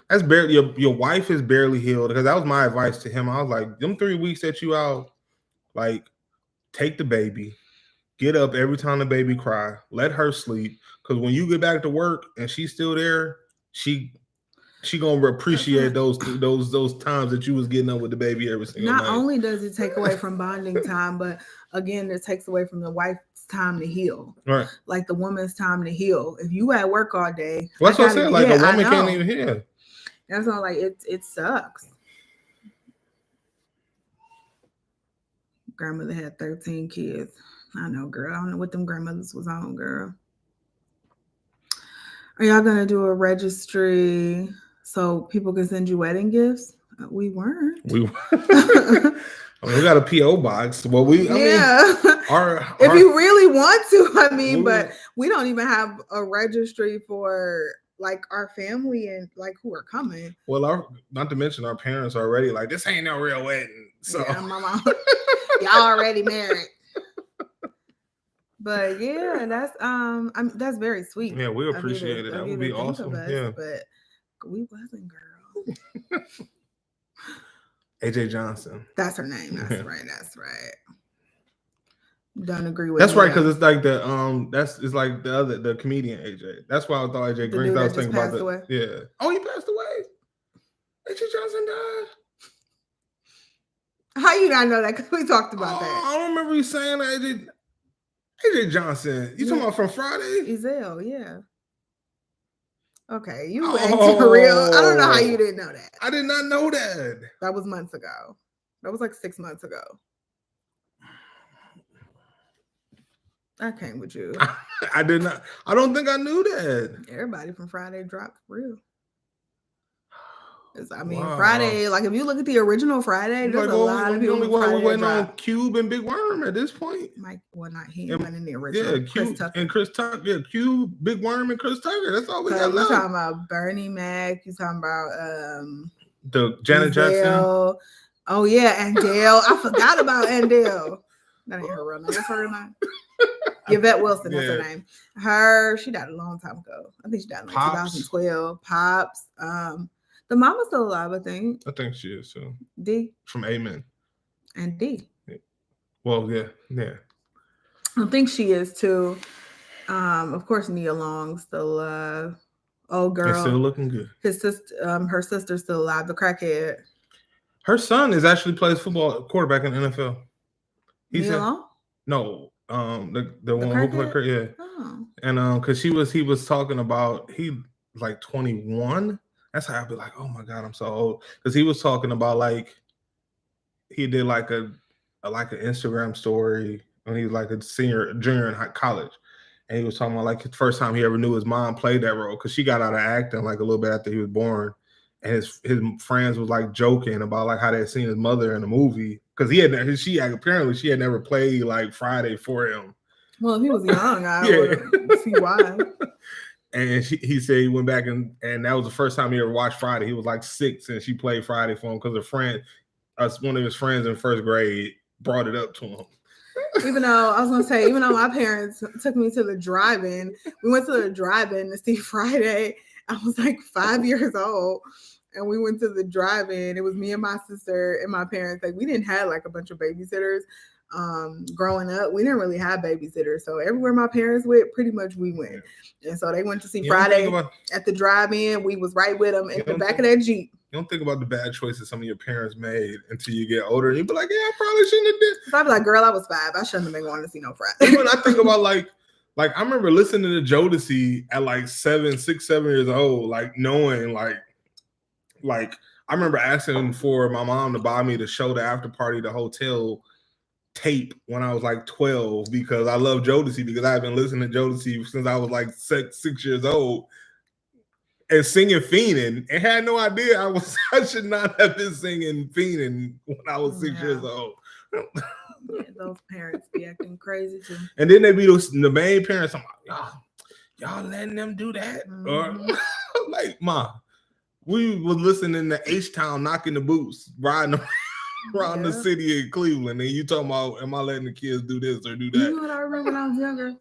that's barely your wife is barely healed. Because that was my advice to him. I was like, them 3 weeks that you out, like take the baby, get up every time the baby cry, let her sleep. Because when you get back to work and she's still there, she gonna appreciate those times that you was getting up with the baby every single night. Not only does it take away from bonding time, but again, it takes away from the wife's time to heal. Right. Like the woman's time to heal. If you at work all day, well, that's what I said. Like a woman can't even heal. That's not like it sucks. Grandmother had 13 kids. I know, girl. I don't know what them grandmothers was on, girl. Are y'all gonna do a registry so people can send you wedding gifts? We weren't. We got a PO box. Well, if you really want to, but we don't even have a registry for like our family and like who are coming. Well, not to mention our parents are already like, this ain't no real wedding. So yeah, my mom, y'all already married. But yeah, that's very sweet. Yeah, we appreciate it. That would be awesome. Yeah, but we wasn't, girl. AJ Johnson. That's her name. That's right. That's right. Don't agree with. That's right, because it's like it's like the comedian AJ. That's why I thought AJ Green. I was thinking about that. Away. Yeah. Oh, he passed away. AJ Johnson died. How you not know that? Because we talked about that. I don't remember you saying that. AJ Johnson. You talking about from Friday? Ezel, yeah. Okay, you acting for real. I don't know how you didn't know that. I did not know that. That was months ago. That was like 6 months ago. I came with you. I did not. I don't think I knew that. Everybody from Friday dropped for real. Wow. Friday, like if you look at the original Friday, there's a lot of people. We're waiting on Cube and Big Worm at this point. Not him, but in the original. Yeah, Cube Chris Tucker. Yeah, Cube, Big Worm, and Chris Tucker. That's all we got left. You talking about Bernie Mac? You talking about the Janet Jackson? Oh yeah, Andale. I forgot about Andale. That ain't her real name. That's her real name. Yvette Wilson, that's her name. She died a long time ago. I think she died in 2012. Pops. The mama's still alive, I think. I think she is too. D. From Amen. And D. Yeah. Well, yeah. I think she is too. Of course, Nia Long still old girl. And still looking good. His sister, her sister's still alive, the crackhead. Her son actually plays football quarterback in the NFL. Nia Long? No. The one who played, yeah. Oh. And because he was talking about he was like 21. That's how I'd be like, oh my God, I'm so old. Because he was talking about like he did like an Instagram story when he was like a junior in college. And he was talking about like the first time he ever knew his mom played that role because she got out of acting like a little bit after he was born. And his friends was like joking about like how they had seen his mother in the movie. Because she had never played like Friday for him. Well, if he was young, I would see why. And he said he went back and that was the first time he ever watched Friday. He was like 6 and she played Friday for him because one of his friends in first grade brought it up to him. Even though my parents took me to the drive-in, we went to the drive-in to see Friday. I was like 5 years old. And we went to the drive-in. It was me and my sister and my parents. Like we didn't have like a bunch of babysitters. Growing up, we didn't really have babysitters, so everywhere my parents went, pretty much we went. And so they went to see Friday at the drive-in. We was right with them in the back of that Jeep. You don't think about the bad choices some of your parents made until you get older. You'd be like, yeah, I probably shouldn't have did. So I'd be like, girl, I was 5. I shouldn't have been going to see no Friday. Even I think about like I remember listening to Jodeci at like 7 years old, like knowing like I remember asking for my mom to buy me the show, the after party, the hotel tape when I was like 12 because I love Jodeci because I've been listening to Jodeci since I was like 6 years old and singing Fiendin' and had no idea I should not have been singing Fiendin' when I was 6 years old. Yeah, those parents be acting crazy too. And then they be the main parents. I'm like, y'all letting them do that? Mm-hmm. Or like, Ma, we was listening to H-Town knocking the boots, riding them. around the city in Cleveland, and you talking about, am I letting the kids do this or do that? You know what I remember when I was younger?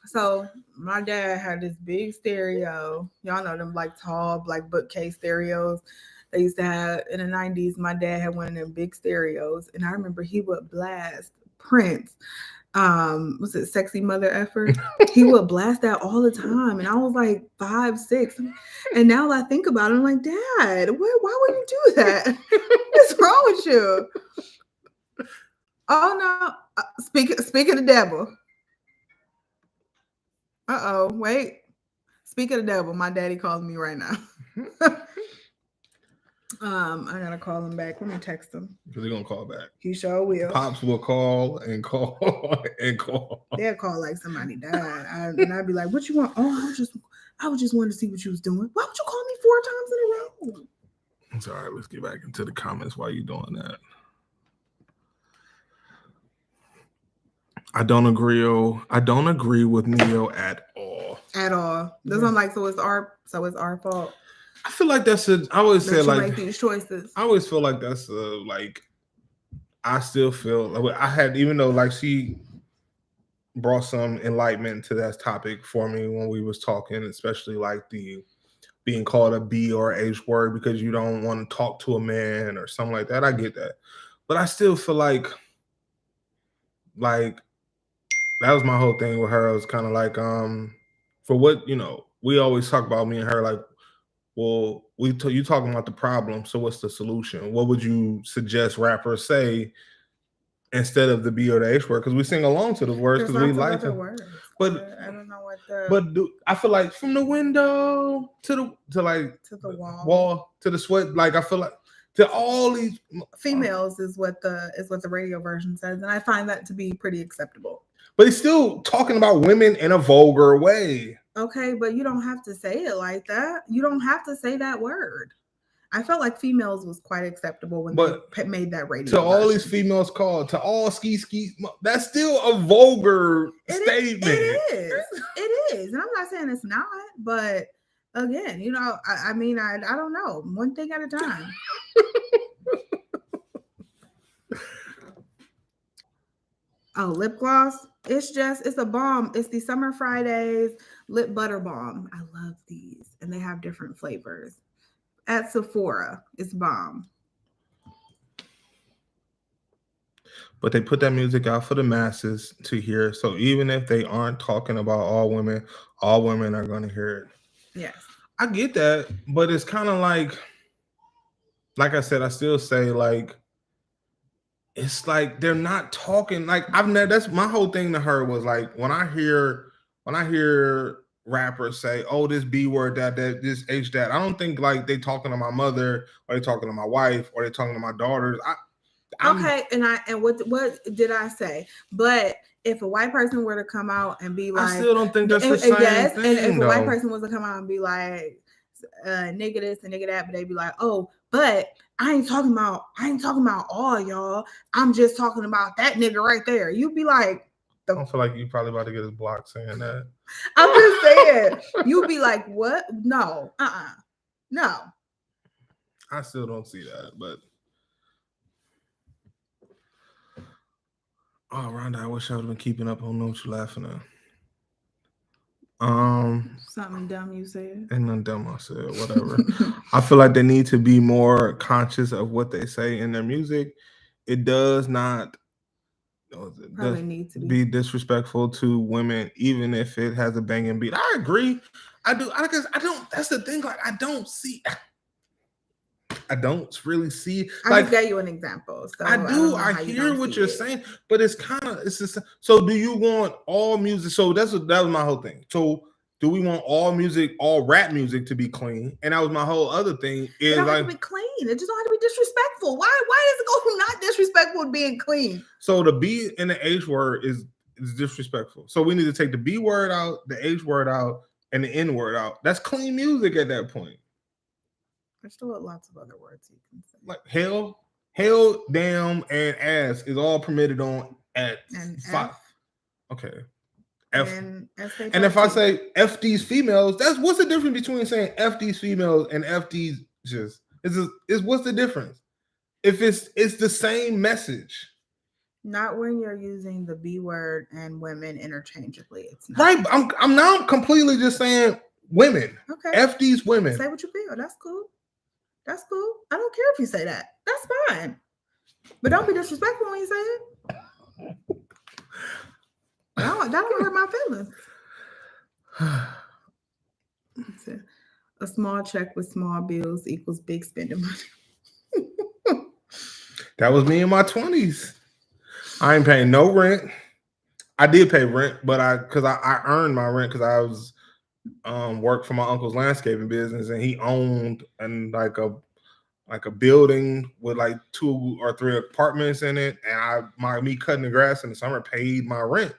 So my dad had this big stereo. Y'all know them like tall, like bookcase stereos they used to have in the 90s. My dad had one of them big stereos, and I remember he would blast Prince. Was it Sexy Mother Effer? He would blast that all the time, and I was like 5, 6, and now I think about it, I'm like, Dad, why would you do that? What's wrong with you? Oh no! Speak of the devil. Wait. Speak of the devil. My daddy calling me right now. I gotta call him back. Let me text him. Because he's gonna call back. He sure will. Pops will call and call and call. They'll call like somebody died. And I'd be like, "What you want?" Oh, I was just wanting to see what you was doing. Why would you call me 4 times in a row? It's all right. Let's get back into the comments while you're doing that. I don't agree with Neo at all. At all. That's what I'm like. So it's our fault. I feel like that's I always say like make these choices. I always feel like that's like I still feel like I had, even though like she brought some enlightenment to that topic for me when we was talking, especially like the being called a B or H word because you don't want to talk to a man or something like that. I get that, but I still feel like that was my whole thing with her. It was kind of like for what we always talk about, me and her, like, well, you talking about the problem, so what's the solution? What would you suggest rappers say instead of the B or the H word? Because we sing along to the words because we like them. But I don't know what the. But I feel like from the window to the wall to the sweat, like I feel like to all these females is what the radio version says, and I find that to be pretty acceptable. But he's still talking about women in a vulgar way. Okay, but you don't have to say it like that. You don't have to say that word. I felt like females was quite acceptable when they made that radio. To all these females called, to all ski, that's still a vulgar statement. It is. And I'm not saying it's not, but again, I mean, I don't know. One thing at a time. Oh, lip gloss. It's a bomb. It's the Summer Fridays lip butter balm. I love these. And they have different flavors. At Sephora, it's bomb. But they put that music out for the masses to hear. So even if they aren't talking about all women are going to hear it. Yes. I get that. But it's kind of like I said, I still say like, it's like they're not talking like that's my whole thing to her was like when I hear rappers say, oh, this B word, that this H that, I don't think like they talking to my mother or they talking to my wife or they talking to my daughters. Okay, and what did I say? But if a white person were to come out and be like, I still don't think that's the same thing. And if a white person was to come out and be like, nigga this and nigga that, but they'd be like, oh, but I ain't talking about all y'all. I'm just talking about that nigga right there. You'd be like, I don't feel like you probably about to get his block saying that. I'm just saying. You'd be like, what? No. No. I still don't see that, but oh, Rhonda, I wish I would have been keeping up on what you're laughing at. Something dumb you said. And nothing dumb I said, whatever. I feel like they need to be more conscious of what they say in their music. It does not need to be disrespectful to women, even if it has a banging beat. I agree. I do. I guess I don't. That's the thing. Like I don't really see. I just gave you an example. So I do. I hear what you're saying, but it's just. So, do you want all music? So that was my whole thing. So, do we want all rap music to be clean? And that was my whole other thing. It don't have to be clean. It just don't have to be disrespectful. Why does it go from not disrespectful to being clean? So the B and the H word is disrespectful. So we need to take the B word out, the H word out, and the N word out. That's clean music at that point. There's still lots of other words you can say. Like hell, damn, and ass is all permitted on at and 5. F. Okay. F. And if I say F these females, what's the difference between saying F these females and F these just? Is what's the difference? if it's the same message. Not when you're using the B word and women interchangeably. It's not. Right. I'm now completely just saying women. Okay. F these women. Say what you feel. That's cool. That's cool. I don't care if you say that. That's fine. But don't be disrespectful when you say it. That don't hurt my feelings. A small check with small bills equals big spending money. That was me in my 20s. I ain't paying no rent. I did pay rent, but because I earned my rent because I was worked for my uncle's landscaping business, and he owned like a building with like 2 or 3 apartments in it, and me cutting the grass in the summer paid my rent.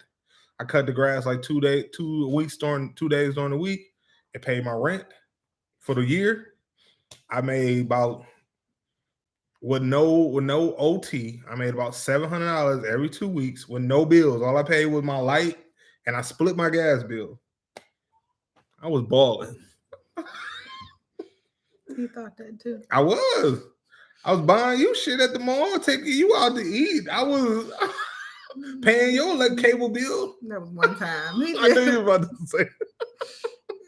I cut the grass like 2 days during the week. It paid my rent for the year. I made about with no OT. I made about $700 every 2 weeks with no bills. All I paid was my light, and I split my gas bill. I was balling. He thought that too. I was buying you shit at the mall, taking you out to eat. I was paying your cable bill. That was one time. I knew you were about to say.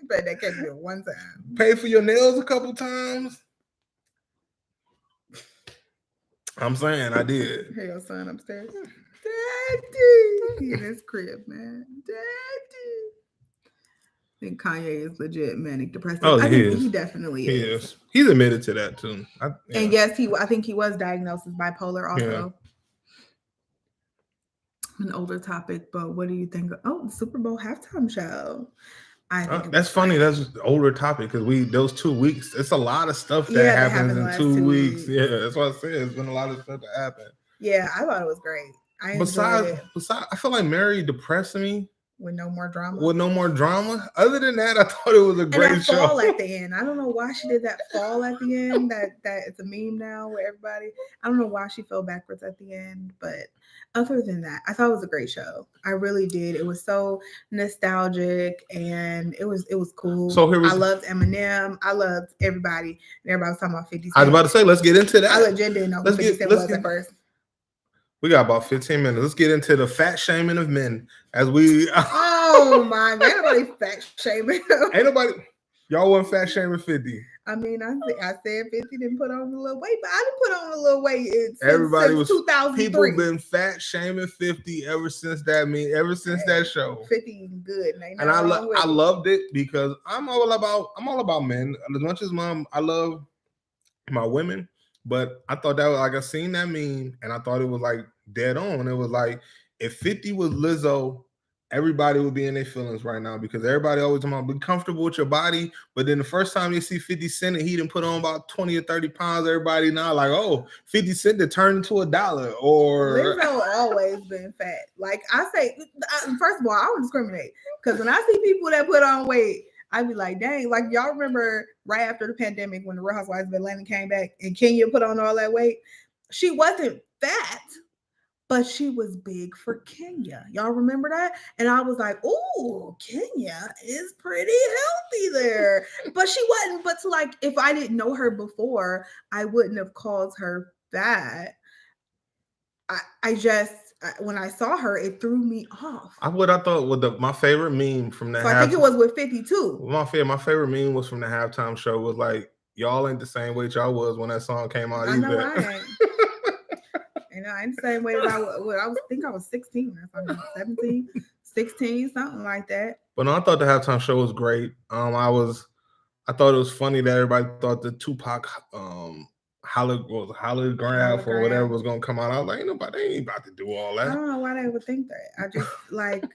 He paid that cable bill one time. Paid for your nails a couple times. I'm saying I did. Hear your son upstairs. Daddy. He in his crib, man. Daddy. I think Kanye is legit manic depressive. Oh, he definitely is. He's admitted to that too. And yes, I think he was diagnosed as bipolar also. Yeah. An older topic, but what do you think? Oh, the Super Bowl halftime show. I think that's funny. That's an older topic because those 2 weeks. It's a lot of stuff that happens in 2 weeks. Yeah, that's what I said. It's been a lot of stuff that happened. Yeah, I thought it was great. I enjoyed it. Besides, I feel like Mary depressed me. With no more drama. Other than that, I thought it was a great show. Fall at the end. I don't know why she did that fall at the end. That it's a meme now where everybody. I don't know why she fell backwards at the end, but other than that, I thought it was a great show. I really did. It was so nostalgic and it was cool. So I loved Eminem. I loved everybody. And everybody was talking about 50 Cent. I was about to say, let's get into that. I legit didn't know who 50 Cent was at first. We got about 15 minutes. Let's get into the fat shaming of men as we. Oh my God! Ain't nobody fat shaming. Ain't nobody. Y'all wasn't fat shaming 50. I mean, I said 50 didn't put on a little weight, but I didn't put on a little weight. Everybody since 2003. People been fat shaming 50 ever since that show. 50 good, and I loved it because I'm all about men. As much as I love my women. But I thought that was like I seen that meme and I thought it was like dead on. It was like if 50 was Lizzo, everybody would be in their feelings right now because everybody always talking about be comfortable with your body. But then the first time you see 50 Cent and he didn't put on about 20 or 30 pounds, everybody now like, oh, 50 Cent to turn into $1 or Lizzo always been fat. Like I say, first of all, I don't discriminate because when I see people that put on weight, I'd be like, dang, like y'all remember right after the pandemic when the Real Housewives of Atlanta came back and Kenya put on all that weight? She wasn't fat, but she was big for Kenya. Y'all remember that? And I was like, ooh, Kenya is pretty healthy there. But she wasn't. But like, if I didn't know her before, I wouldn't have called her fat. I just, when I saw her, it threw me off. I thought was my favorite meme from that. So I think it was with 52. My favorite meme was from the halftime show. Was like, y'all ain't the same weight y'all was when that song came out. I know I ain't. And I ain't the same way that I think I was 16 or something, 17, 16, something like that. But no, I thought the halftime show was great. I thought it was funny that everybody thought the Tupac holograph or whatever was gonna come out. I was like, they ain't about to do all that. I don't know why they would think that. I just like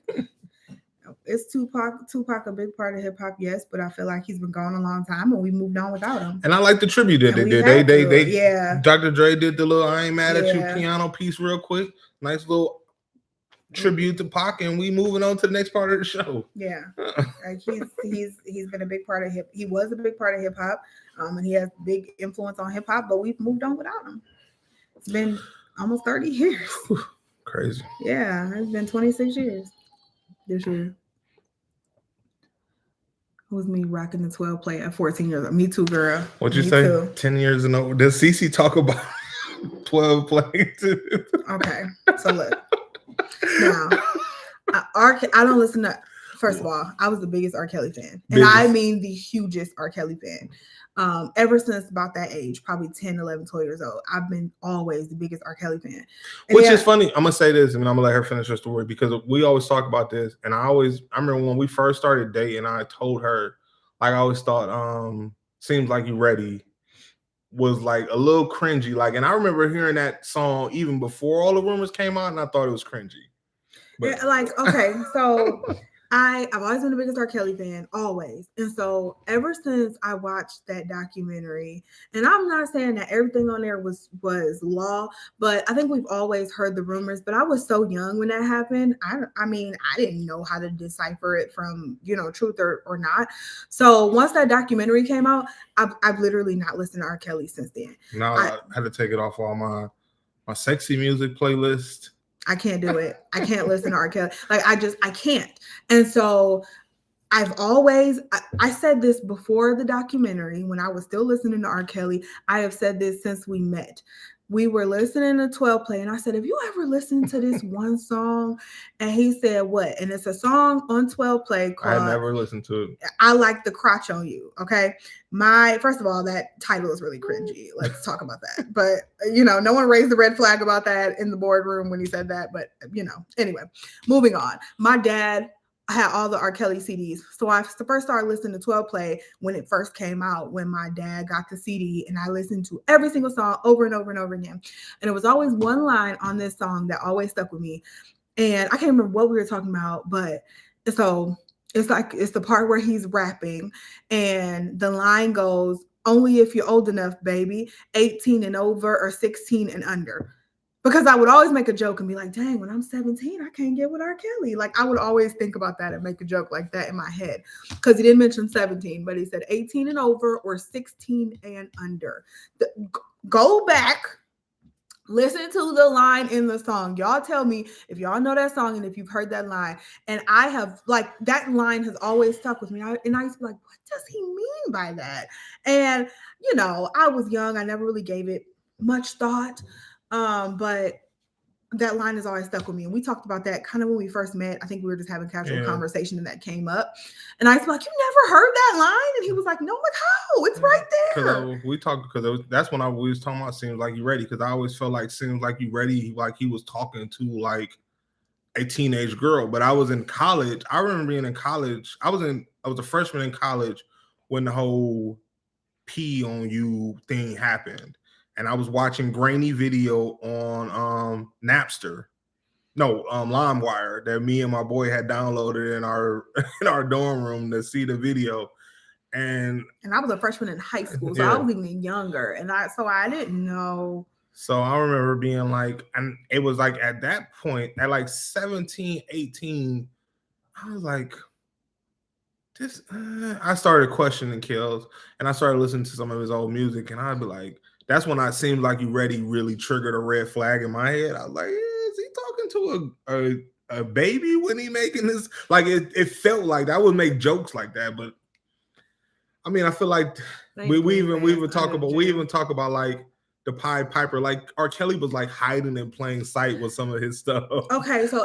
it's Tupac a big part of hip hop, yes, but I feel like he's been gone a long time and we moved on without him. And I like the tribute that they did. They Dr. Dre did the little "I Ain't Mad at You" piano piece real quick. Nice little tribute to Pac, and we moving on to the next part of the show. Yeah, like he's been a big part of he was a big part of hip hop, and he has big influence on hip hop. But we've moved on without him. It's been almost 30 years. Crazy. Yeah, it's been 26 years this year. It was me rocking the 12 play at 14 years old. Me too, girl. What'd you say? Too. 10 years and over. Does Cece talk about 12 playing too. Okay, so look. Now, I don't listen to. First of all, I was the biggest R. Kelly fan, and I mean the hugest R. Kelly fan. Ever since about that age, probably 10, 11, 12 years old, I've been always the biggest R. Kelly fan. And which is funny. I'm gonna say this, and I'm gonna let her finish her story because we always talk about this. And I remember when we first started dating, I told her, like, I always thought, "Seems Like You Ready" was like a little cringy. Like, and I remember hearing that song even before all the rumors came out, and I thought it was cringy. But yeah, like, okay, so I've always been the biggest R. Kelly fan, always. And so ever since I watched that documentary, and I'm not saying that everything on there was law, but I think we've always heard the rumors. But I was so young when that happened. I mean, I didn't know how to decipher it from, truth or not. So once that documentary came out, I've literally not listened to R. Kelly since then. Now I had to take it off all my sexy music playlist. I can't do it. I can't listen to R. Kelly. Like, I can't. And so I've always, I said this before the documentary when I was still listening to R. Kelly. I have said this since we met. We were listening to 12 Play, and I said, have you ever listened to this one song? And he said, what? And it's a song on 12 Play called I never listened to it. I Like the Crotch on You. Okay. First of all, that title is really cringy. Let's talk about that. But, no one raised the red flag about that in the boardroom when he said that. But, anyway, moving on. My dad had all the R. Kelly CDs. So I first started listening to 12 Play when it first came out, when my dad got the CD, and I listened to every single song over and over and over again. And it was always one line on this song that always stuck with me. And I can't remember what we were talking about, but so it's the part where he's rapping and the line goes, only if you're old enough, baby, 18 and over or 16 and under. Because I would always make a joke and be like, dang, when I'm 17, I can't get with R. Kelly. Like, I would always think about that and make a joke like that in my head. Because he didn't mention 17, but he said 18 and over or 16 and under. Go back, listen to the line in the song. Y'all tell me if y'all know that song and if you've heard that line. And I have, like, that line has always stuck with me. And I used to be like, what does he mean by that? And, I was young. I never really gave it much thought. But that line has always stuck with me. And we talked about that kind of when we first met. I think we were just having a casual conversation and that came up. And I was like, you never heard that line? And he was like, no, like how? It's right there. We talked because that's when we was talking about Seems Like You Ready. Because I always felt like Seems Like You Ready, like he was talking to like a teenage girl. But I was in college. I remember being in college. I was a freshman in college when the whole P on You thing happened. And I was watching grainy video on Napster. No, LimeWire that me and my boy had downloaded in our dorm room to see the video. And I was a freshman in high school, so I was even younger. And I didn't know. So I remember being like, and it was like at that point, at like 17, 18, I was like, this, I started questioning Kills, and I started listening to some of his old music, and I'd be like, that's when I Seemed Like You Ready really triggered a red flag in my head. I was like, is he talking to a baby when he making this? Like, it felt like I would make jokes like that, but I mean, I feel like we even talk about like the Pied Piper. Like R. Kelly was like hiding in plain sight with some of his stuff. Okay, so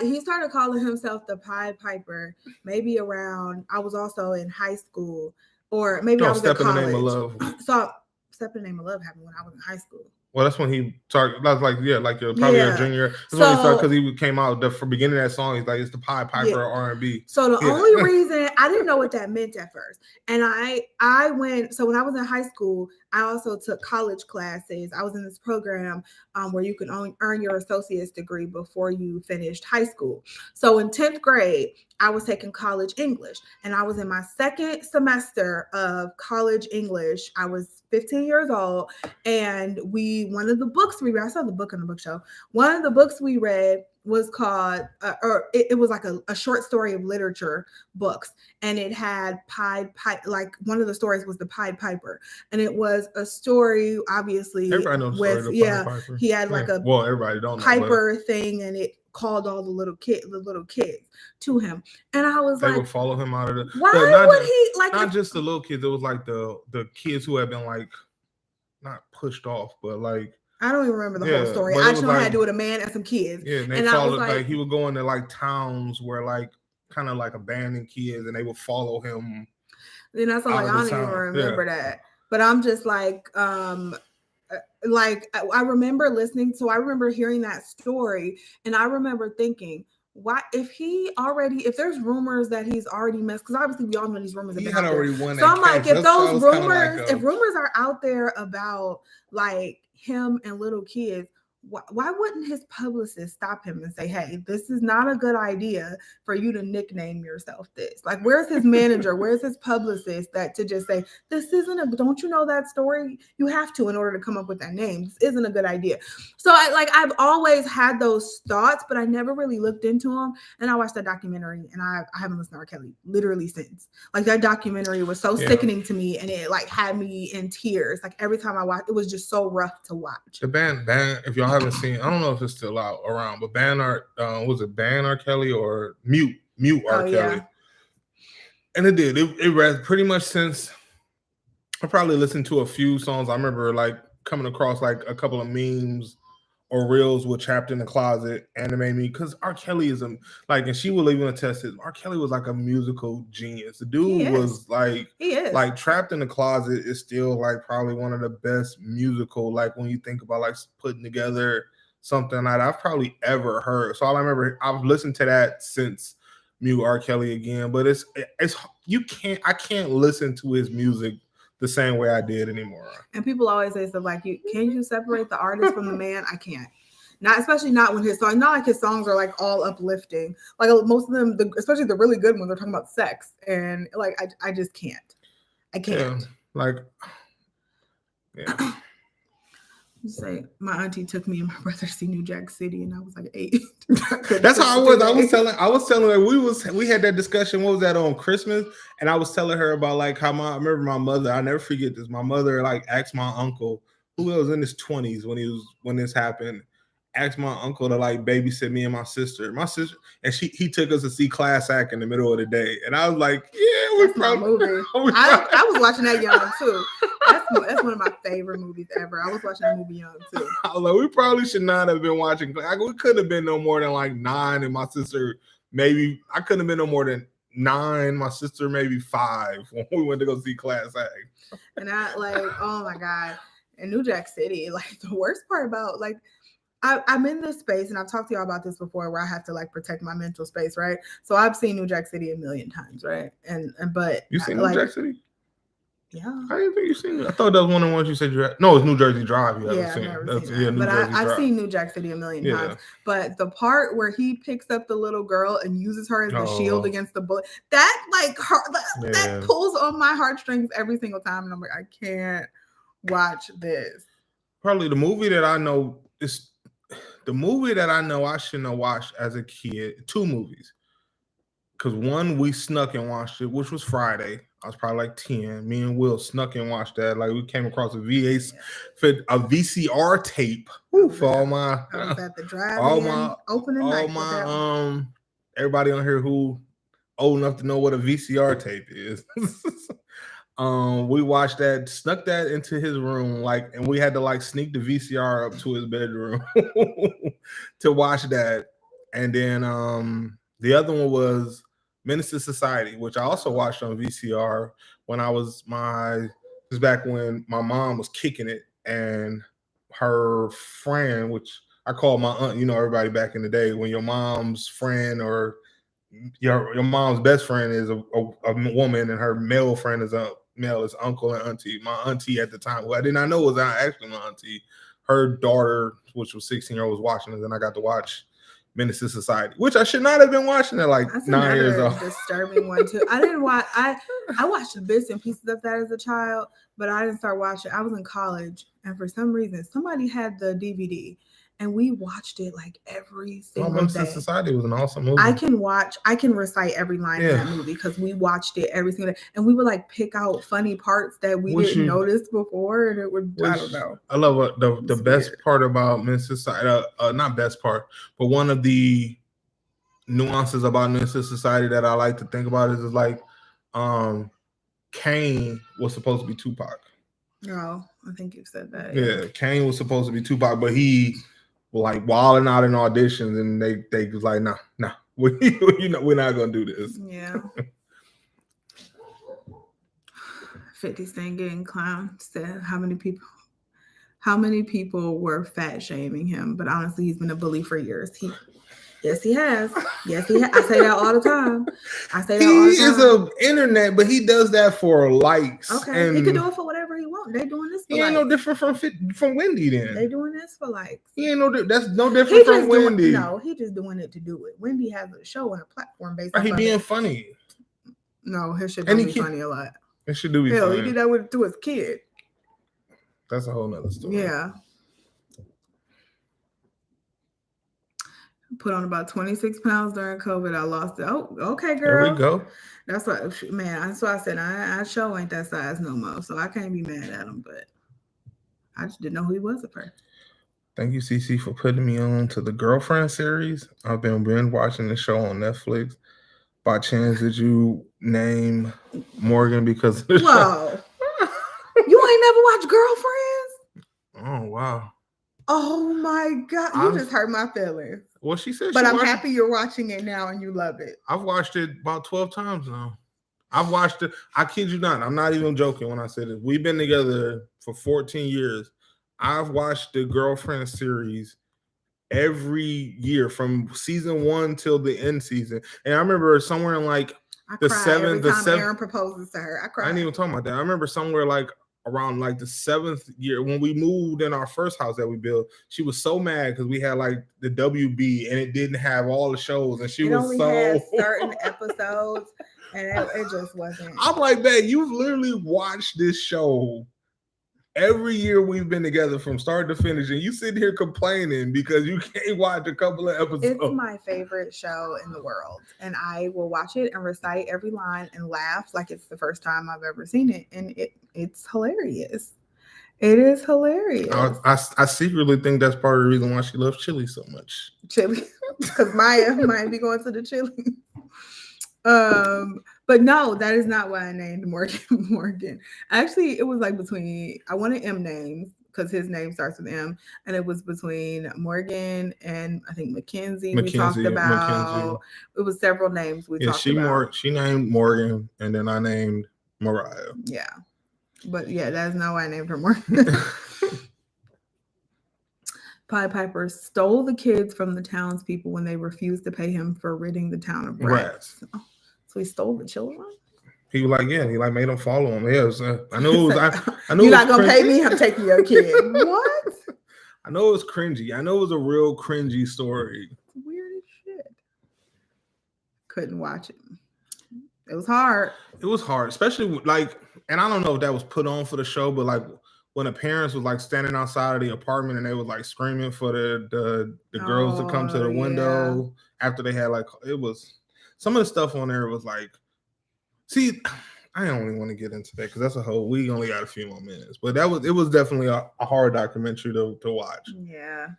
he started calling himself the Pied Piper maybe around, I was also in high school, or maybe I was in college. Step in the Name of Love. So Step in the Name of Love happened when I was in high school. Well, that's when he started. That's like, like you're probably a junior. That's when he started, because he came out the beginning of that song. He's like, it's the Pied Piper R&B. So the only reason I didn't know what that meant at first, and I went. So when I was in high school, I also took college classes. I was in this program where you can earn your associate's degree before you finished high school. So in 10th grade, I was taking college English, and I was in my second semester of college English. I was 15 years old, and one of the books we read, I saw the book on the bookshelf. One of the books we read was called, it was like a short story of literature books, and it had like one of the stories was the Pied Piper, and it was a story, obviously, everybody knows the story of the Pied Piper. He had like everybody don't know Piper thing, and it called all the little kids to him, and I was like, they would follow him out of the. Why would he like? Not just the little kids. It was like the kids who had been like not pushed off, but like I don't even remember the whole story. but I it just was know it like- had to do with a man and some kids. Yeah, and they And I was followed like- he would go into like towns where like kind of like abandoned kids, and they would follow him. Then that's out like, of I the don't even town. remember that. But I'm just like I remember listening. So I remember hearing that story, and I remember thinking, why, if there's rumors that he's already messed, because obviously we all know these rumors have He been had out there. already won So that I'm like, case. if those rumors, if rumors are out there about like him and little kids, why wouldn't his publicist stop him and say, hey, this is not a good idea for you to nickname yourself this? Like, where's his manager? Where's his publicist that to just say, this isn't don't you know that story? You have to in order to come up with that name. This isn't a good idea. So I've always had those thoughts, but I never really looked into them. And I watched that documentary, and I haven't listened to R. Kelly literally since. Like, that documentary was so sickening to me, and it like had me in tears. Like, every time I watched, it was just so rough to watch. The band, if y'all haven't seen, I don't know if it's still out around, but was it Ban R. Kelly or Mute R. Kelly? Yeah. And it read pretty much since I probably listened to a few songs. I remember like coming across like a couple of memes or reels with Trapped in the Closet, and it made me, because R. Kelly is and she will even attest it. R. Kelly was like a musical genius. The dude was like Trapped in the Closet is still like probably one of the best musical, like when you think about like putting together something that I've probably ever heard. So all I remember, I've listened to that since Mute R. Kelly again, but I can't listen to his music the same way I did anymore. And people always say stuff like, can you separate the artist from the man? I can't. Especially not when his songs, not like his songs are like all uplifting. Like most of them, especially the really good ones, are talking about sex. And like, I just can't. I can't. Yeah. You say, my auntie took me and my brother to see New Jack City, and I was like 8. That's how I was. I was telling her we had that discussion. What was that, on Christmas? And I was telling her about like how I remember my mother. I never forget this. My mother like asked my uncle, who was in his 20s when this happened, asked my uncle to like babysit me and my sister. And he took us to see Class Act in the middle of the day, and I was like, yeah, that's my movie. I was watching that young too. That's one of my favorite movies ever. I was watching that movie young too. I was like, we probably should not have been watching. Like, we couldn't have been no more than like 9, and my sister maybe I couldn't have been no more than 9. My sister maybe 5 when we went to go see Class Act. And I like, oh my god, in New Jack City, like the worst part about like. I'm in this space, and I've talked to y'all about this before, where I have to like protect my mental space, right? So I've seen New Jack City a million times, right? But you seen New Jack City? Yeah. I didn't think you seen it. I thought that was one of the ones you said you had. No, it's New Jersey Drive. I've seen New Jack City a million times. But the part where he picks up the little girl and uses her as the shield against the bullet, that like that pulls on my heartstrings every single time, and I'm like, I can't watch this. Probably the movie that I know is. The movie that I know I shouldn't have watched as a kid, 2 movies. Because one, we snuck and watched it, which was Friday. I was probably like 10. Me and Will snuck and watched that. Like, we came across a VCR tape for all my, I was at the drive-in opening night. Everybody on here who old enough to know what a VCR tape is. We watched that, snuck that into his room, like, and we had to like sneak the VCR up to his bedroom to watch that. And then the other one was Menace to Society, which I also watched on VCR when this back when my mom was kicking it, and her friend, which I call my aunt, everybody back in the day, when your mom's friend or your mom's best friend is a woman, and her male friend is is uncle and auntie. My auntie at the time, who I did not know was actually my auntie, her daughter, which was 16-year-old, was watching it, and I got to watch Menace to Society, which I should not have been watching at like 9 years old. Disturbing one too. I didn't watch. I watched bits and pieces of that as a child, but I didn't start watching. I was in college, and for some reason, somebody had the DVD. And we watched it like every single day. Society was an awesome movie. I can recite every line in that movie because we watched it every single day. And we would like pick out funny parts that we didn't notice before. And it would, I don't know. I love the best part about Menace to Society, not best part, but one of the nuances about Menace to Society that I like to think about is like Kane was supposed to be Tupac. Oh, I think you said that. Yeah, Kane was supposed to be Tupac, but he was like wilding out in auditions, and they was like, nah, we're not gonna do this. Yeah. 50 Cent getting clown said how many people were fat shaming him, but honestly, he's been a bully for years. Yes, he has. I say that all the time. He is an internet, but he does that for likes. Okay, he can do it for whatever he wants. They doing this for he ain't no different from Wendy then. They doing this for likes. He ain't that's no different from Wendy. He just doing it to do it. Wendy has a show and a platform based on he being funny. No, his shit don't be funny a lot. It should do be funny. He did that to his kid. That's a whole nother story. Yeah. Put on about 26 pounds during COVID. I lost it. Oh, okay, girl. There we go. That's what, man. That's why I said I sure ain't that size no more. So I can't be mad at him, but I just didn't know who he was at first. Thank you, CC, for putting me on to the Girlfriend series. I've been watching the show on Netflix. By chance, did you name Morgan because of the show? You ain't never watched Girlfriends? Oh, wow. Oh, my God. You just hurt my feelings. Well, she said but I'm happy you're watching it now and you love it. I've watched it about 12 times now. I've watched it. I kid you not. I'm not even joking when I say this. We've been together for 14 years. I've watched the Girlfriend series every year from season 1 till the end season. And I remember somewhere in like the seventh. Aaron proposes to her. I cried. I didn't even talk about that. I remember somewhere like around like the 7th year when we moved in our first house that we built. She was so mad because we had like the WB and it didn't have all the shows, and she was so had certain episodes, and it just wasn't. I'm like, man, you've literally watched this show every year we've been together from start to finish, and you sit here complaining because you can't watch a couple of episodes. It's my favorite show in the world, and I will watch it and recite every line and laugh like it's the first time I've ever seen it, and it's hilarious. It is hilarious. I secretly think that's part of the reason why she loves chili so much. Chili, because Maya might be going to the chili. But no, that is not why I named Morgan. Actually, it was like I wanted M names because his name starts with M, and it was between Morgan and I think Mackenzie. We talked about it was several names we talked about. She named Morgan, and then I named Mariah. Yeah, but yeah, that's not why I named her Morgan. Pied Piper stole the kids from the townspeople when they refused to pay him for ridding the town of rats. So he stole the children? He was like, yeah, he like made them follow him. Yeah, I know it was. I know you're not gonna pay me. I'm taking your kid. What? I know it was cringy. I know it was a real cringy story. It's weird as shit. Couldn't watch it. It was hard. It was hard, especially like, and I don't know if that was put on for the show, but like when the parents was like standing outside of the apartment and they was like screaming for the girls to come to the window after they had like it was. Some of the stuff on there was like, see, I don't even want to get into that because that's we only got a few more minutes. But it was definitely a hard documentary to watch. Yeah.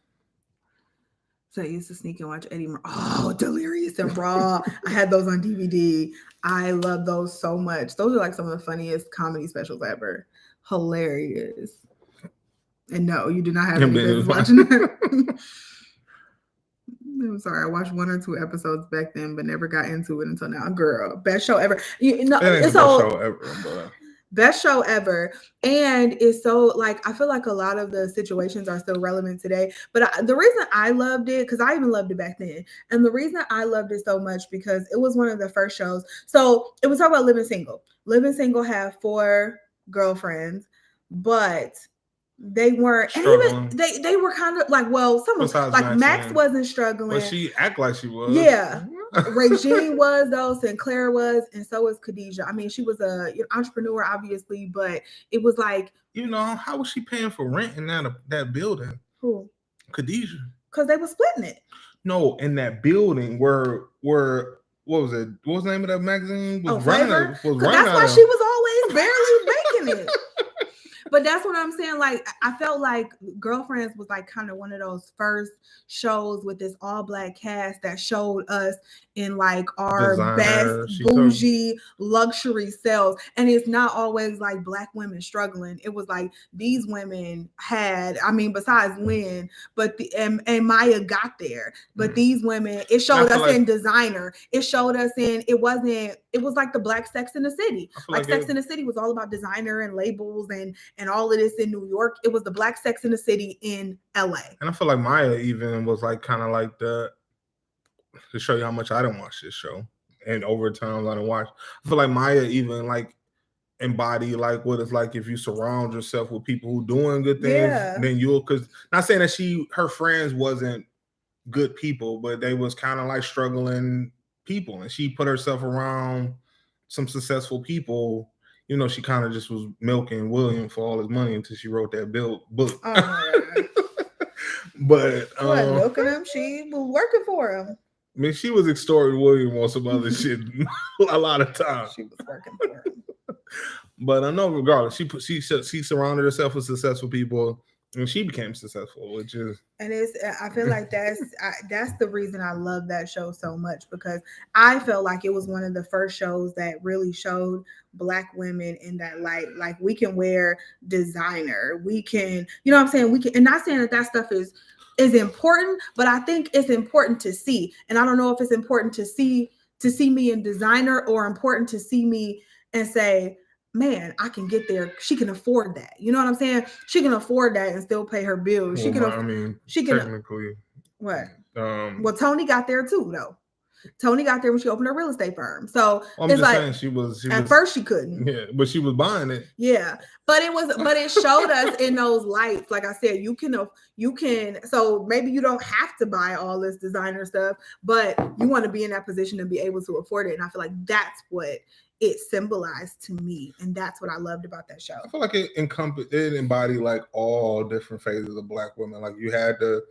So I used to sneak and watch Eddie Murphy. Oh, Delirious and Raw. I had those on DVD. I love those so much. Those are like some of the funniest comedy specials ever. Hilarious. And no, you do not have any business watching that. I'm sorry, I watched 1 or 2 episodes back then, but never got into it until now. Girl, best show ever. Best show ever. And it's so like, I feel like a lot of the situations are still relevant today. But the reason I loved it, because I even loved it back then. And the reason I loved it so much, because it was one of the first shows. So it was talking about living single. Living single had 4 girlfriends, but they weren't, and even they were kind of like, well, some of like Max wasn't struggling. But she act like she was. Yeah. Regine was though, Sinclair was, and so was Khadijah. I mean, she was a entrepreneur, obviously, but it was like, how was she paying for rent in that building? Who? Khadijah. Because they were splitting it. No, in that building where what was it? What was the name of that magazine? That's why she was always barely making it. But that's what I'm saying. Like, I felt like Girlfriends was like kind of one of those first shows with this all black cast that showed us in like our Designer, best bougie luxury selves. And it's not always like black women struggling. It was like these women had, I mean, besides Lynn, but and Maya got there. But these women, it showed us in designer. It showed us in, it was like the black Sex in the City. Like Sex in the City was all about designer and labels and all of this in New York. It was the black Sex in the City in LA. And I feel like Maya even was like kind of like to show you how much I didn't watch this show. And over time I didn't watch. I feel like Maya even like embody like what it's like if you surround yourself with people who doing good things, then you'll, because not saying that her friends wasn't good people, but they was kind of like struggling people, and she put herself around some successful people. You know, she kind of just was milking William for all his money until she wrote that book. Oh my God. But milking him, she was working for him. I mean, she was extorting William on some other shit a lot of times. She was working for him. But I know, regardless, she surrounded herself with successful people, and she became successful, which is. And I feel like that's the reason I love that show so much, because I felt like it was one of the first shows that really showed black women in that light. Like, we can wear designer, we can, you know what I'm saying? We can, and not saying that stuff is important, but I think it's important to see. And I don't know if it's important to see me in designer or important to see me and say, man, I can get there. She can afford that. You know what I'm saying? She can afford that and still pay her bills. She can. Technically. What? Well, Tony got there too, though. Tony got there when she opened her real estate firm. So I'm just saying she was at first she couldn't. Yeah, but she was buying it. Yeah, but it showed us in those lights. Like I said, you can. So maybe you don't have to buy all this designer stuff, but you want to be in that position to be able to afford it. And I feel like that's what it symbolized to me, and that's what I loved about that show. I feel like it embodied like all different phases of black women. Like, you had the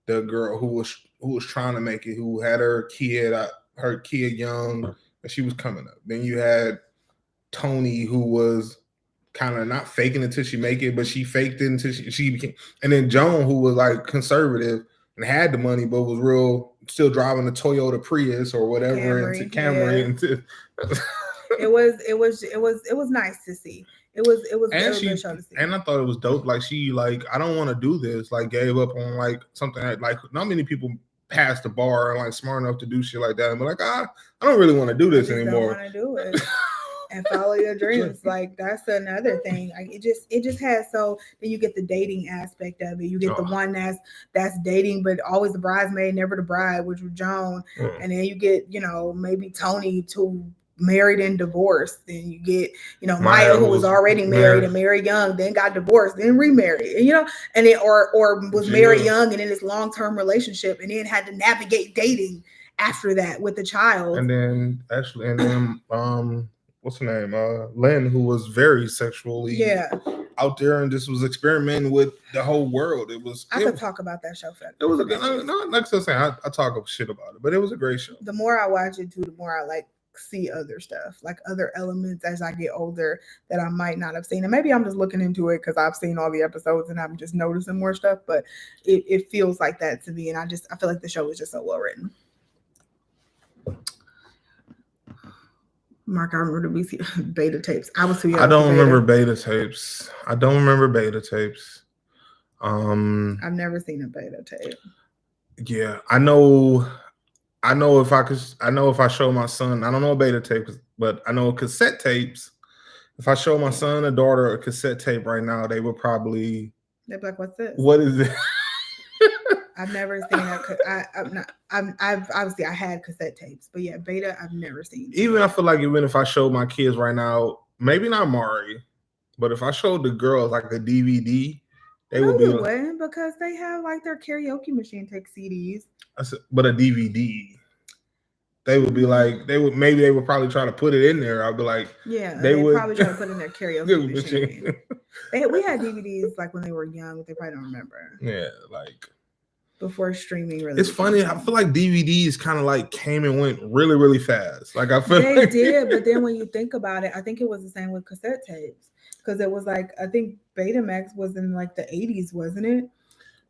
girl who was trying to make it, who had her kid young, and she was coming up. Then you had Tony, who was kind of not faking it until she make it, but she faked it until she became. And then Joan, who was like conservative and had the money, but was still driving a Toyota Prius or whatever, into Camry. Yeah. It was nice to see. It was and good show to see. And I thought it was dope. Like, she I don't want to do this. Like, gave up on like something that like not many people pass the bar and like smart enough to do shit like that. And be like, I don't really want to do this anymore. Don't want to do it. And follow your dreams. Like, that's another thing. Like, it just has. So then you get the dating aspect of it. You get the one that's dating, but always the bridesmaid, never the bride, which was Joan. And then you get, maybe Tony to married and divorced. Then you get, Maya, who was already married and married young, then got divorced, then remarried, and then or was married young and in this long-term relationship, and then had to navigate dating after that with the child. And then what's her name? Lynn, who was very sexually out there and just was experimenting with the whole world. I could talk about that show forever. It was a good, like I was saying, I talk shit about it, but it was a great show. The more I watch it too, the more I see other stuff, like other elements as I get older that I might not have seen. And maybe I'm just looking into it because I've seen all the episodes and I'm just noticing more stuff, but it feels like that to me. And I feel like the show is just so well written. Mark, I remember the beta tapes. I was too young. I don't remember beta tapes. I've never seen a beta tape. Yeah, I know if I show my son, I don't know beta tapes, but I know cassette tapes. If I show my son or daughter a cassette tape right now, they would probably. They'd be like, "What's this? What is it?" I've never seen I've obviously I had cassette tapes, but yeah, beta I've never seen. I feel like even if I showed my kids right now, maybe not Mari, but if I showed the girls like a DVD, they would be wouldn't, because they have like their karaoke machine take CDs. But a DVD, they would be like, they would probably try to put it in there. I'd be like, yeah, they would probably try to put in their karaoke machine. We had DVDs like when they were young, but they probably don't remember. Yeah, like before streaming really. It's funny. I feel like DVDs kind of like came and went really, really fast. Like I feel they like did, but then when you think about it, I think it was the same with cassette tapes because it was like I think Betamax was in like the 80s, wasn't it?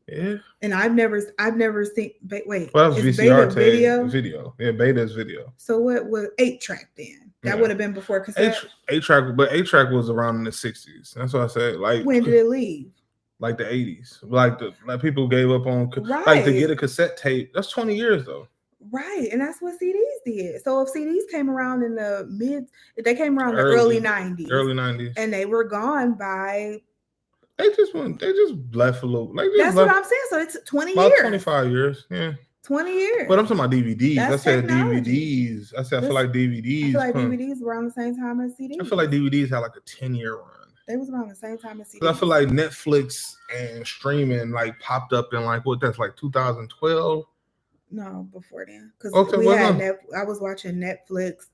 Yeah. And I've never seen. Wait, Well, that was is VCR Beta video? Video. Yeah, Beta's video. So what was 8-track then? That would have been before cassette. 8-track, but 8-track was around in the 60s. That's what I said. Like when did it leave? Like the 80s. Like people gave up on like to get a cassette tape. That's 20 years though. Right, and that's what CDs did. So if CDs came around in the they came around the early 90s, and they were gone by. They just left a little. That's what I'm saying. So it's 20 about years. 25 years. Yeah. 20 years. But I'm talking about DVDs. That's I said technology. DVDs. I feel like DVDs. I feel like DVDs were around the same time as CDs. I feel like DVDs had like a 10-year run. They was around the same time as CDs. I feel like Netflix and streaming like popped up in like that's like 2012. No, before then. Because I was watching Netflix.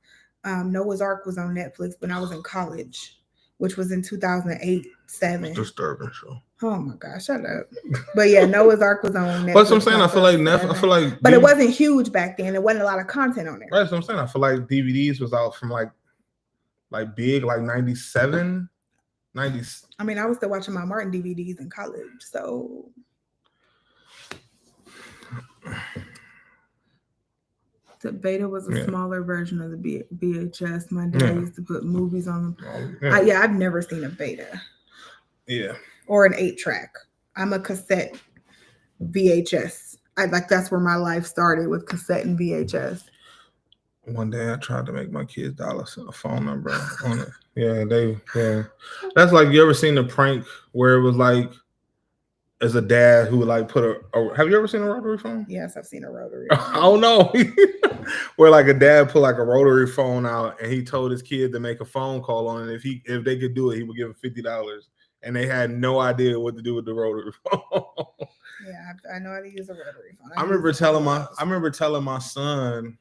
Noah's Ark was on Netflix when I was in college, which was in 2008-7. Disturbing show. Oh my gosh, shut up. But yeah, Noah's Ark was on Netflix. That's what I'm saying. I feel like but it wasn't huge back then. There wasn't a lot of content on there. Right, that's what I'm saying. I feel like DVDs was out from like big, like 97, 90s. I mean, I was still watching my Martin DVDs in college, so the Beta was a smaller version of the VHS. My dad used to put movies on them. I've never seen a Beta. Yeah. Or an 8-track. I'm a cassette VHS. That's where my life started, with cassette and VHS. One day I tried to make my kids dial a phone number on it. Yeah. That's like, you ever seen the prank where it was like, as a dad who would like put have you ever seen a rotary phone? Yes, I've seen a rotary phone. Oh no. Where like a dad put like a rotary phone out and he told his kid to make a phone call on it. If they could do it, he would give him $50. And they had no idea what to do with the rotary phone. Yeah, I know how to use a rotary phone. I remember telling my son,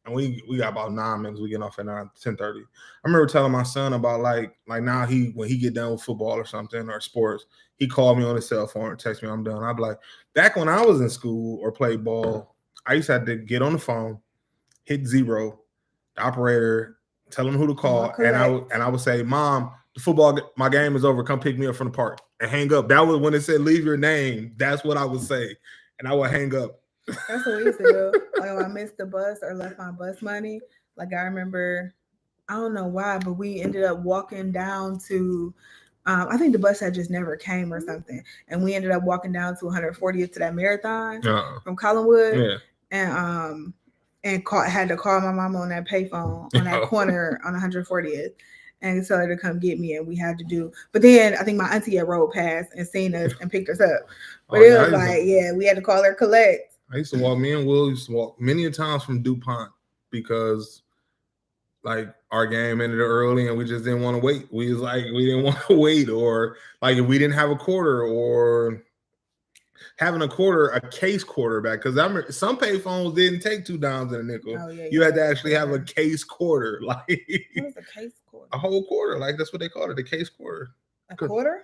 and we got about 9 minutes. We get off at 10:30. I remember telling my son about like now when he get done with football or something or sports, he called me on his cell phone and text me, I'm done. I'd be like, back when I was in school or played ball, I used to have to get on the phone, hit 0, the operator, tell him who to call, and I would say, Mom, my game is over. Come pick me up from the park, and hang up. That was when it said leave your name. That's what I would say, and I would hang up. That's what we used to do. Like when I missed the bus or left my bus money. Like I remember, I don't know why, but we ended up walking down to. I think the bus had just never came or something, and we ended up walking down to 140th to that marathon from Collinwood, and had to call my mama on that payphone on that corner on 140th. And tell her to come get me, and we had to do. But then I think my auntie had rode past and seen us and picked us up. But it was like, we had to call her collect. I used to walk. Me and Will used to walk many times from DuPont because, like, our game ended early and we just didn't want to wait. We didn't want to wait, or like if we didn't have a quarter, or having a case quarterback, because I remember some payphones didn't take $2 and a nickel. Oh, yeah, you had to actually have a case quarter, like what was a case quarter? A whole quarter, like that's what they called it, a case quarter. A quarter?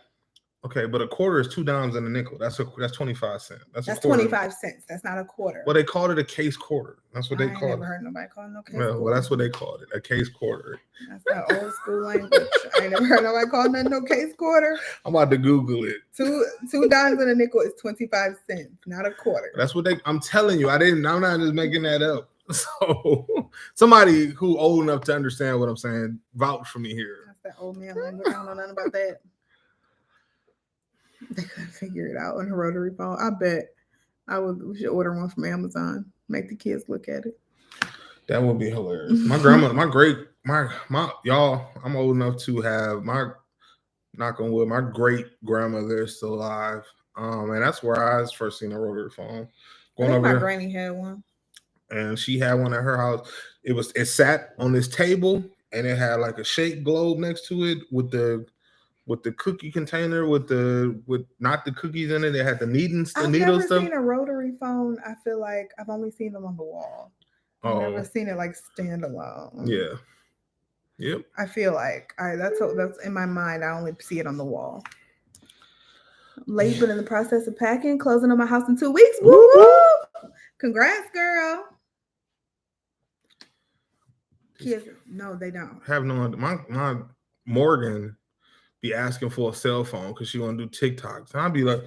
Okay, but a quarter is $2 and a nickel. That's 25 cents. That's 25 cents. That's not a quarter. Well, they called it a case quarter. That's what they called it. I never heard nobody call it no case quarter. Well, that's what they called it, a case quarter. That's that old school language. I ain't never heard nobody call it no case quarter. I'm about to Google it. $2 and a nickel is 25 cents, not a quarter. That's what I'm telling you. I'm not just making that up. So somebody who old enough to understand what I'm saying, vouch for me here. That's that old man language. I don't know nothing about that. They couldn't figure it out on a rotary phone. I bet we should order one from Amazon. Make the kids look at it. That would be hilarious. My grandma, y'all, I'm old enough to have knock on wood, my great grandmother is still alive. And that's where I first seen a rotary phone. My granny had one. And she had one at her house. It sat on this table and it had like a shake globe next to it with the cookie container with not the cookies in it. It had the needle stuff. I've never seen a rotary phone. I feel like I've only seen them on the wall. I've never seen it like standalone. Yeah. Yep. I feel like that's in my mind. I only see it on the wall. Late, but in the process of packing, closing on my house in 2 weeks. Woo woo! Congrats, girl. Kids, no, they don't. Have no. My Morgan be asking for a cell phone because she want to do TikToks, and I'd be like,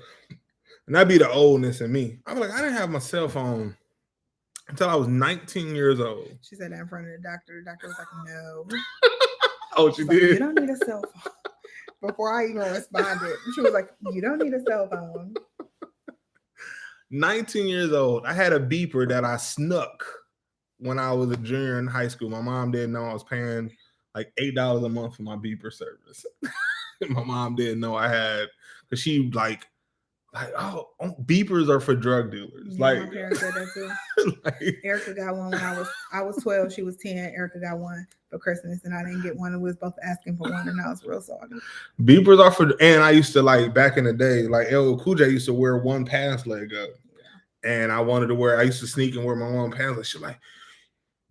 and that'd be the oldness in me. I'd be like, I didn't have my cell phone until I was 19 years old. She said that in front of the doctor. The doctor was like, no. Oh, she did. You don't need a cell phone. Before I even responded, she was like, you don't need a cell phone. 19 years old. I had a beeper that I snuck when I was a junior in high school. My mom didn't know I was paying like $8 a month for my beeper service. My mom didn't know I had, because she like, oh, beepers are for drug dealers. Yeah, like, my parents said that too. like, Erica got one when I was 12. She was 10. Erica got one for Christmas, and I didn't get one. And we was both asking for one, and I was real sorry. Beepers are for, and I used to like back in the day, like LL Cool J used to wear one pants leg up, and I wanted to wear. I used to sneak and wear my one pants leg. She like,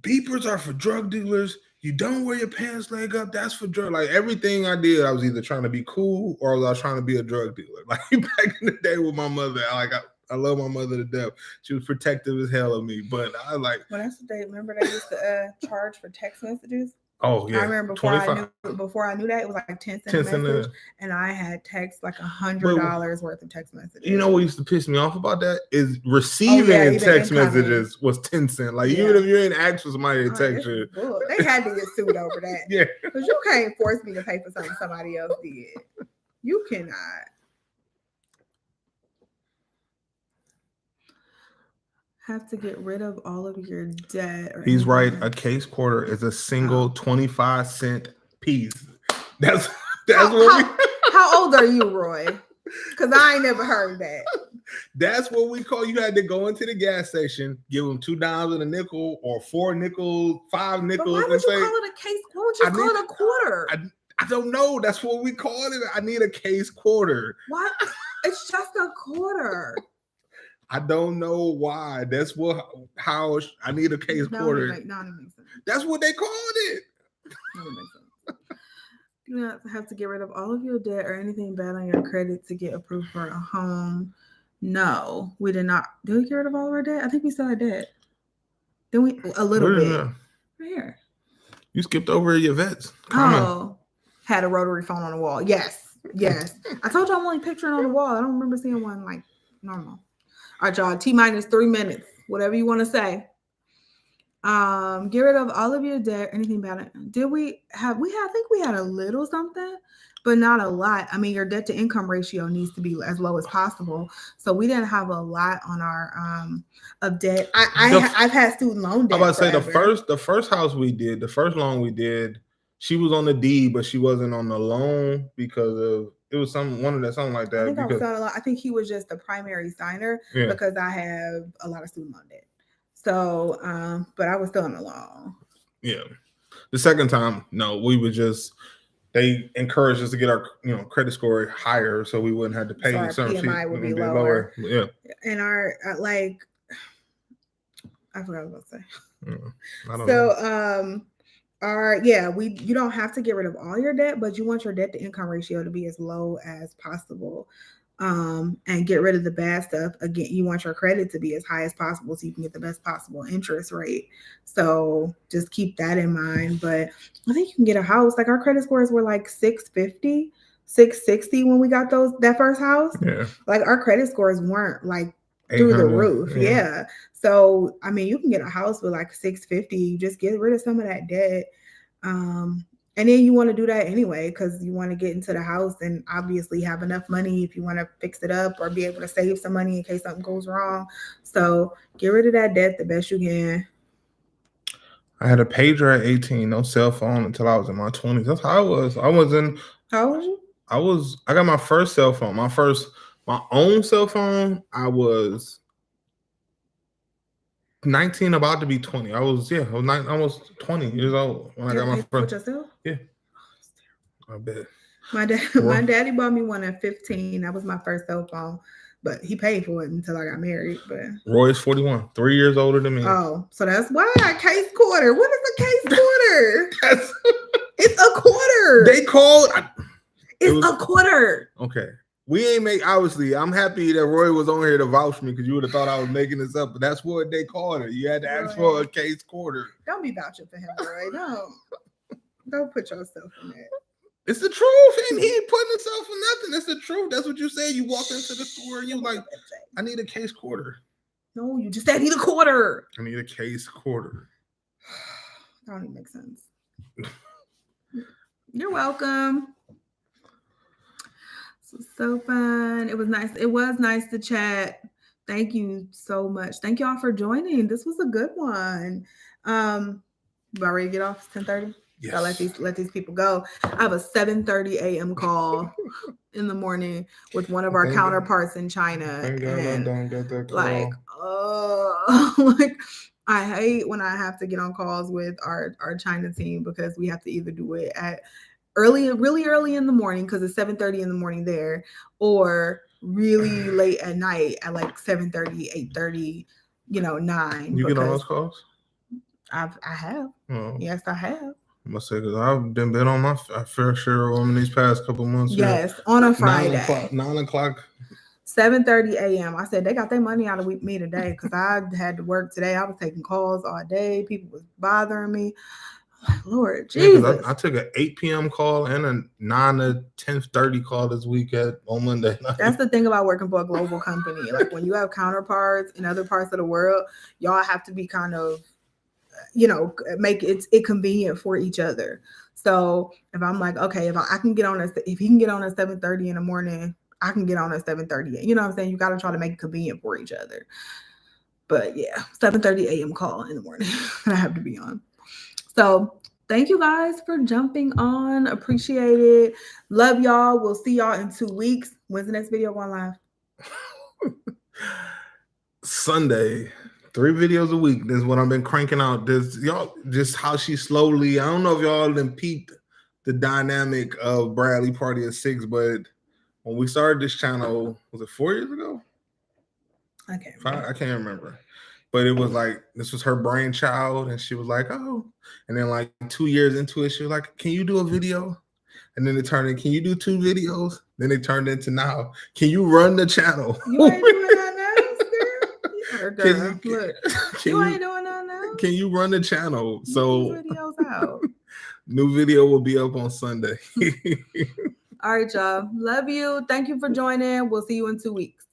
beepers are for drug dealers. You don't wear your pants leg up. That's for drug. Like everything I did, I was either trying to be cool or I was trying to be a drug dealer. Like back in the day with my mother, I love my mother to death. She was protective as hell of me. But I like. Well, that's what they remember. They used to charge for text messages. Oh yeah, I remember before I knew that it was like 10 cents a message, and I had text like $100 worth of text messages. You know what used to piss me off about that is receiving text messages was 10 cents. Like even if you ain't asked for somebody to text you, they had to get sued over that. Yeah, because you can't force me to pay for something somebody else did. You cannot. Have to get rid of all of your debt. He's right. A case quarter is a single 25-cent piece. That's how old are you, Roy? Because I ain't never heard that. That's what we call. You had to go into the gas station, give them $2 and a nickel, or 4 nickels, 5 nickels. But why would you call it a case? Why would you call it a quarter? I don't know. That's what we call it. I need a case quarter. What? It's just a quarter. I don't know why. That's how I need a case quarter. Makes sense. That's what they called it. That makes sense. You have to get rid of all of your debt or anything bad on your credit to get approved for a home. No, we did not. Did we get rid of all of our debt? I think we still had debt. Then we a little bit. Right here. You skipped over your vets. Had a rotary phone on the wall. Yes. I told you I'm only picturing on the wall. I don't remember seeing one like normal. All right, y'all. T-3 minutes. Whatever you want to say. Get rid of all of your debt. Anything about it? I think we had a little something, but not a lot. I mean, your debt to income ratio needs to be as low as possible. So we didn't have a lot on our of debt. I've had student loan debt. I'm about to say the first house we did, the first loan we did, she was on the deed, but she wasn't on the loan because of. It was something like that. I think he was just the primary signer because I have a lot of student loan debt. So, but I was still on the loan. Yeah. The second time, no, we would they encouraged us to get our credit score higher so we wouldn't have to pay. So our PMI would be lower. Yeah. And our I forgot what I was going to say. I don't know. You don't have to get rid of all your debt, but you want your debt to income ratio to be as low as possible. And get rid of the bad stuff. Again, you want your credit to be as high as possible so you can get the best possible interest rate. So just keep that in mind. But I think you can get a house. Like our credit scores were like 650, 660 when we got that first house. Yeah. Like our credit scores weren't like through the roof. Yeah. So, I mean, you can get a house with like 650. You just get rid of some of that debt. And then you want to do that anyway because you want to get into the house and obviously have enough money if you want to fix it up or be able to save some money in case something goes wrong. So get rid of that debt the best you can. I had a pager at 18, no cell phone until I was in my 20s. That's how I was. How old was you? I got my first cell phone. My own cell phone, I was 19, about to be 20. I was almost 20 years old when I got my first. Yourself? Yeah. I bet. My daddy bought me one at 15. That was my first cell phone, but he paid for it until I got married. But Roy's 41, 3 years older than me. Oh, so that's why a case quarter. What is a case quarter? It's a quarter. They called. It's a quarter. Okay. We ain't make, obviously, I'm happy that Roy was on here to vouch for me because you would have thought I was making this up, but that's what they called it. You had to ask for a case quarter. Don't be vouching for him, Roy. Don't put yourself in that. It's the truth, and he ain't putting himself in nothing. It's the truth. That's what you said. You walked into the store and you like, I need a case quarter. No, you just said I need a quarter. I need a case quarter. That don't even make sense. You're welcome. So fun. It was nice. It was nice to chat. Thank you so much. Thank y'all for joining. This was a good one. About ready to get off? It's 10:30. Yes. So let these people go. I have a 7:30 a.m. call in the morning with one of our counterparts in China. Thank God I don't get that call. Like I hate when I have to get on calls with our China team because we have to either do it at really early in the morning because it's 7:30 in the morning there, or really late at night at like 7:30, 8:30, 9. You get on those calls? I have. Oh. Yes, I have. I must say, because I've been on my fair share of them in these past couple months. Yes, on a Friday. 9 o'clock. 7:30 a.m. I said they got their money out of me today because I had to work today. I was taking calls all day. People was bothering me. Lord Jesus. Yeah, I took an 8 p.m. call and a 9 to 10:30 call this week on Monday night. That's the thing about working for a global company. Like when you have counterparts in other parts of the world, y'all have to be kind of, make it convenient for each other. So if I'm like, okay, if he can get on at 7:30 in the morning, I can get on at 7:30. You know what I'm saying? You got to try to make it convenient for each other. But yeah, 7:30 a.m. call in the morning I have to be on. So thank you guys for jumping on. Appreciate it. Love y'all. We'll see y'all in 2 weeks. When's the next video going live? Sunday. 3 videos a week. This is what I've been cranking out. This y'all just how she slowly. I don't know if y'all done peeped the dynamic of Bradley Party of 6, but when we started this channel, was it 4 years ago? I can't remember. But it was like, this was her brainchild, and she was like, oh. And then like 2 years into it, she was like, can you do a video? And then it turned in, can you do 2 videos? Then it turned into now, can you run the channel? You ain't doing that now, girl. You ain't doing that now. Can you run the channel? So videos out. New video will be up on Sunday. All right, y'all. Love you. Thank you for joining. We'll see you in 2 weeks.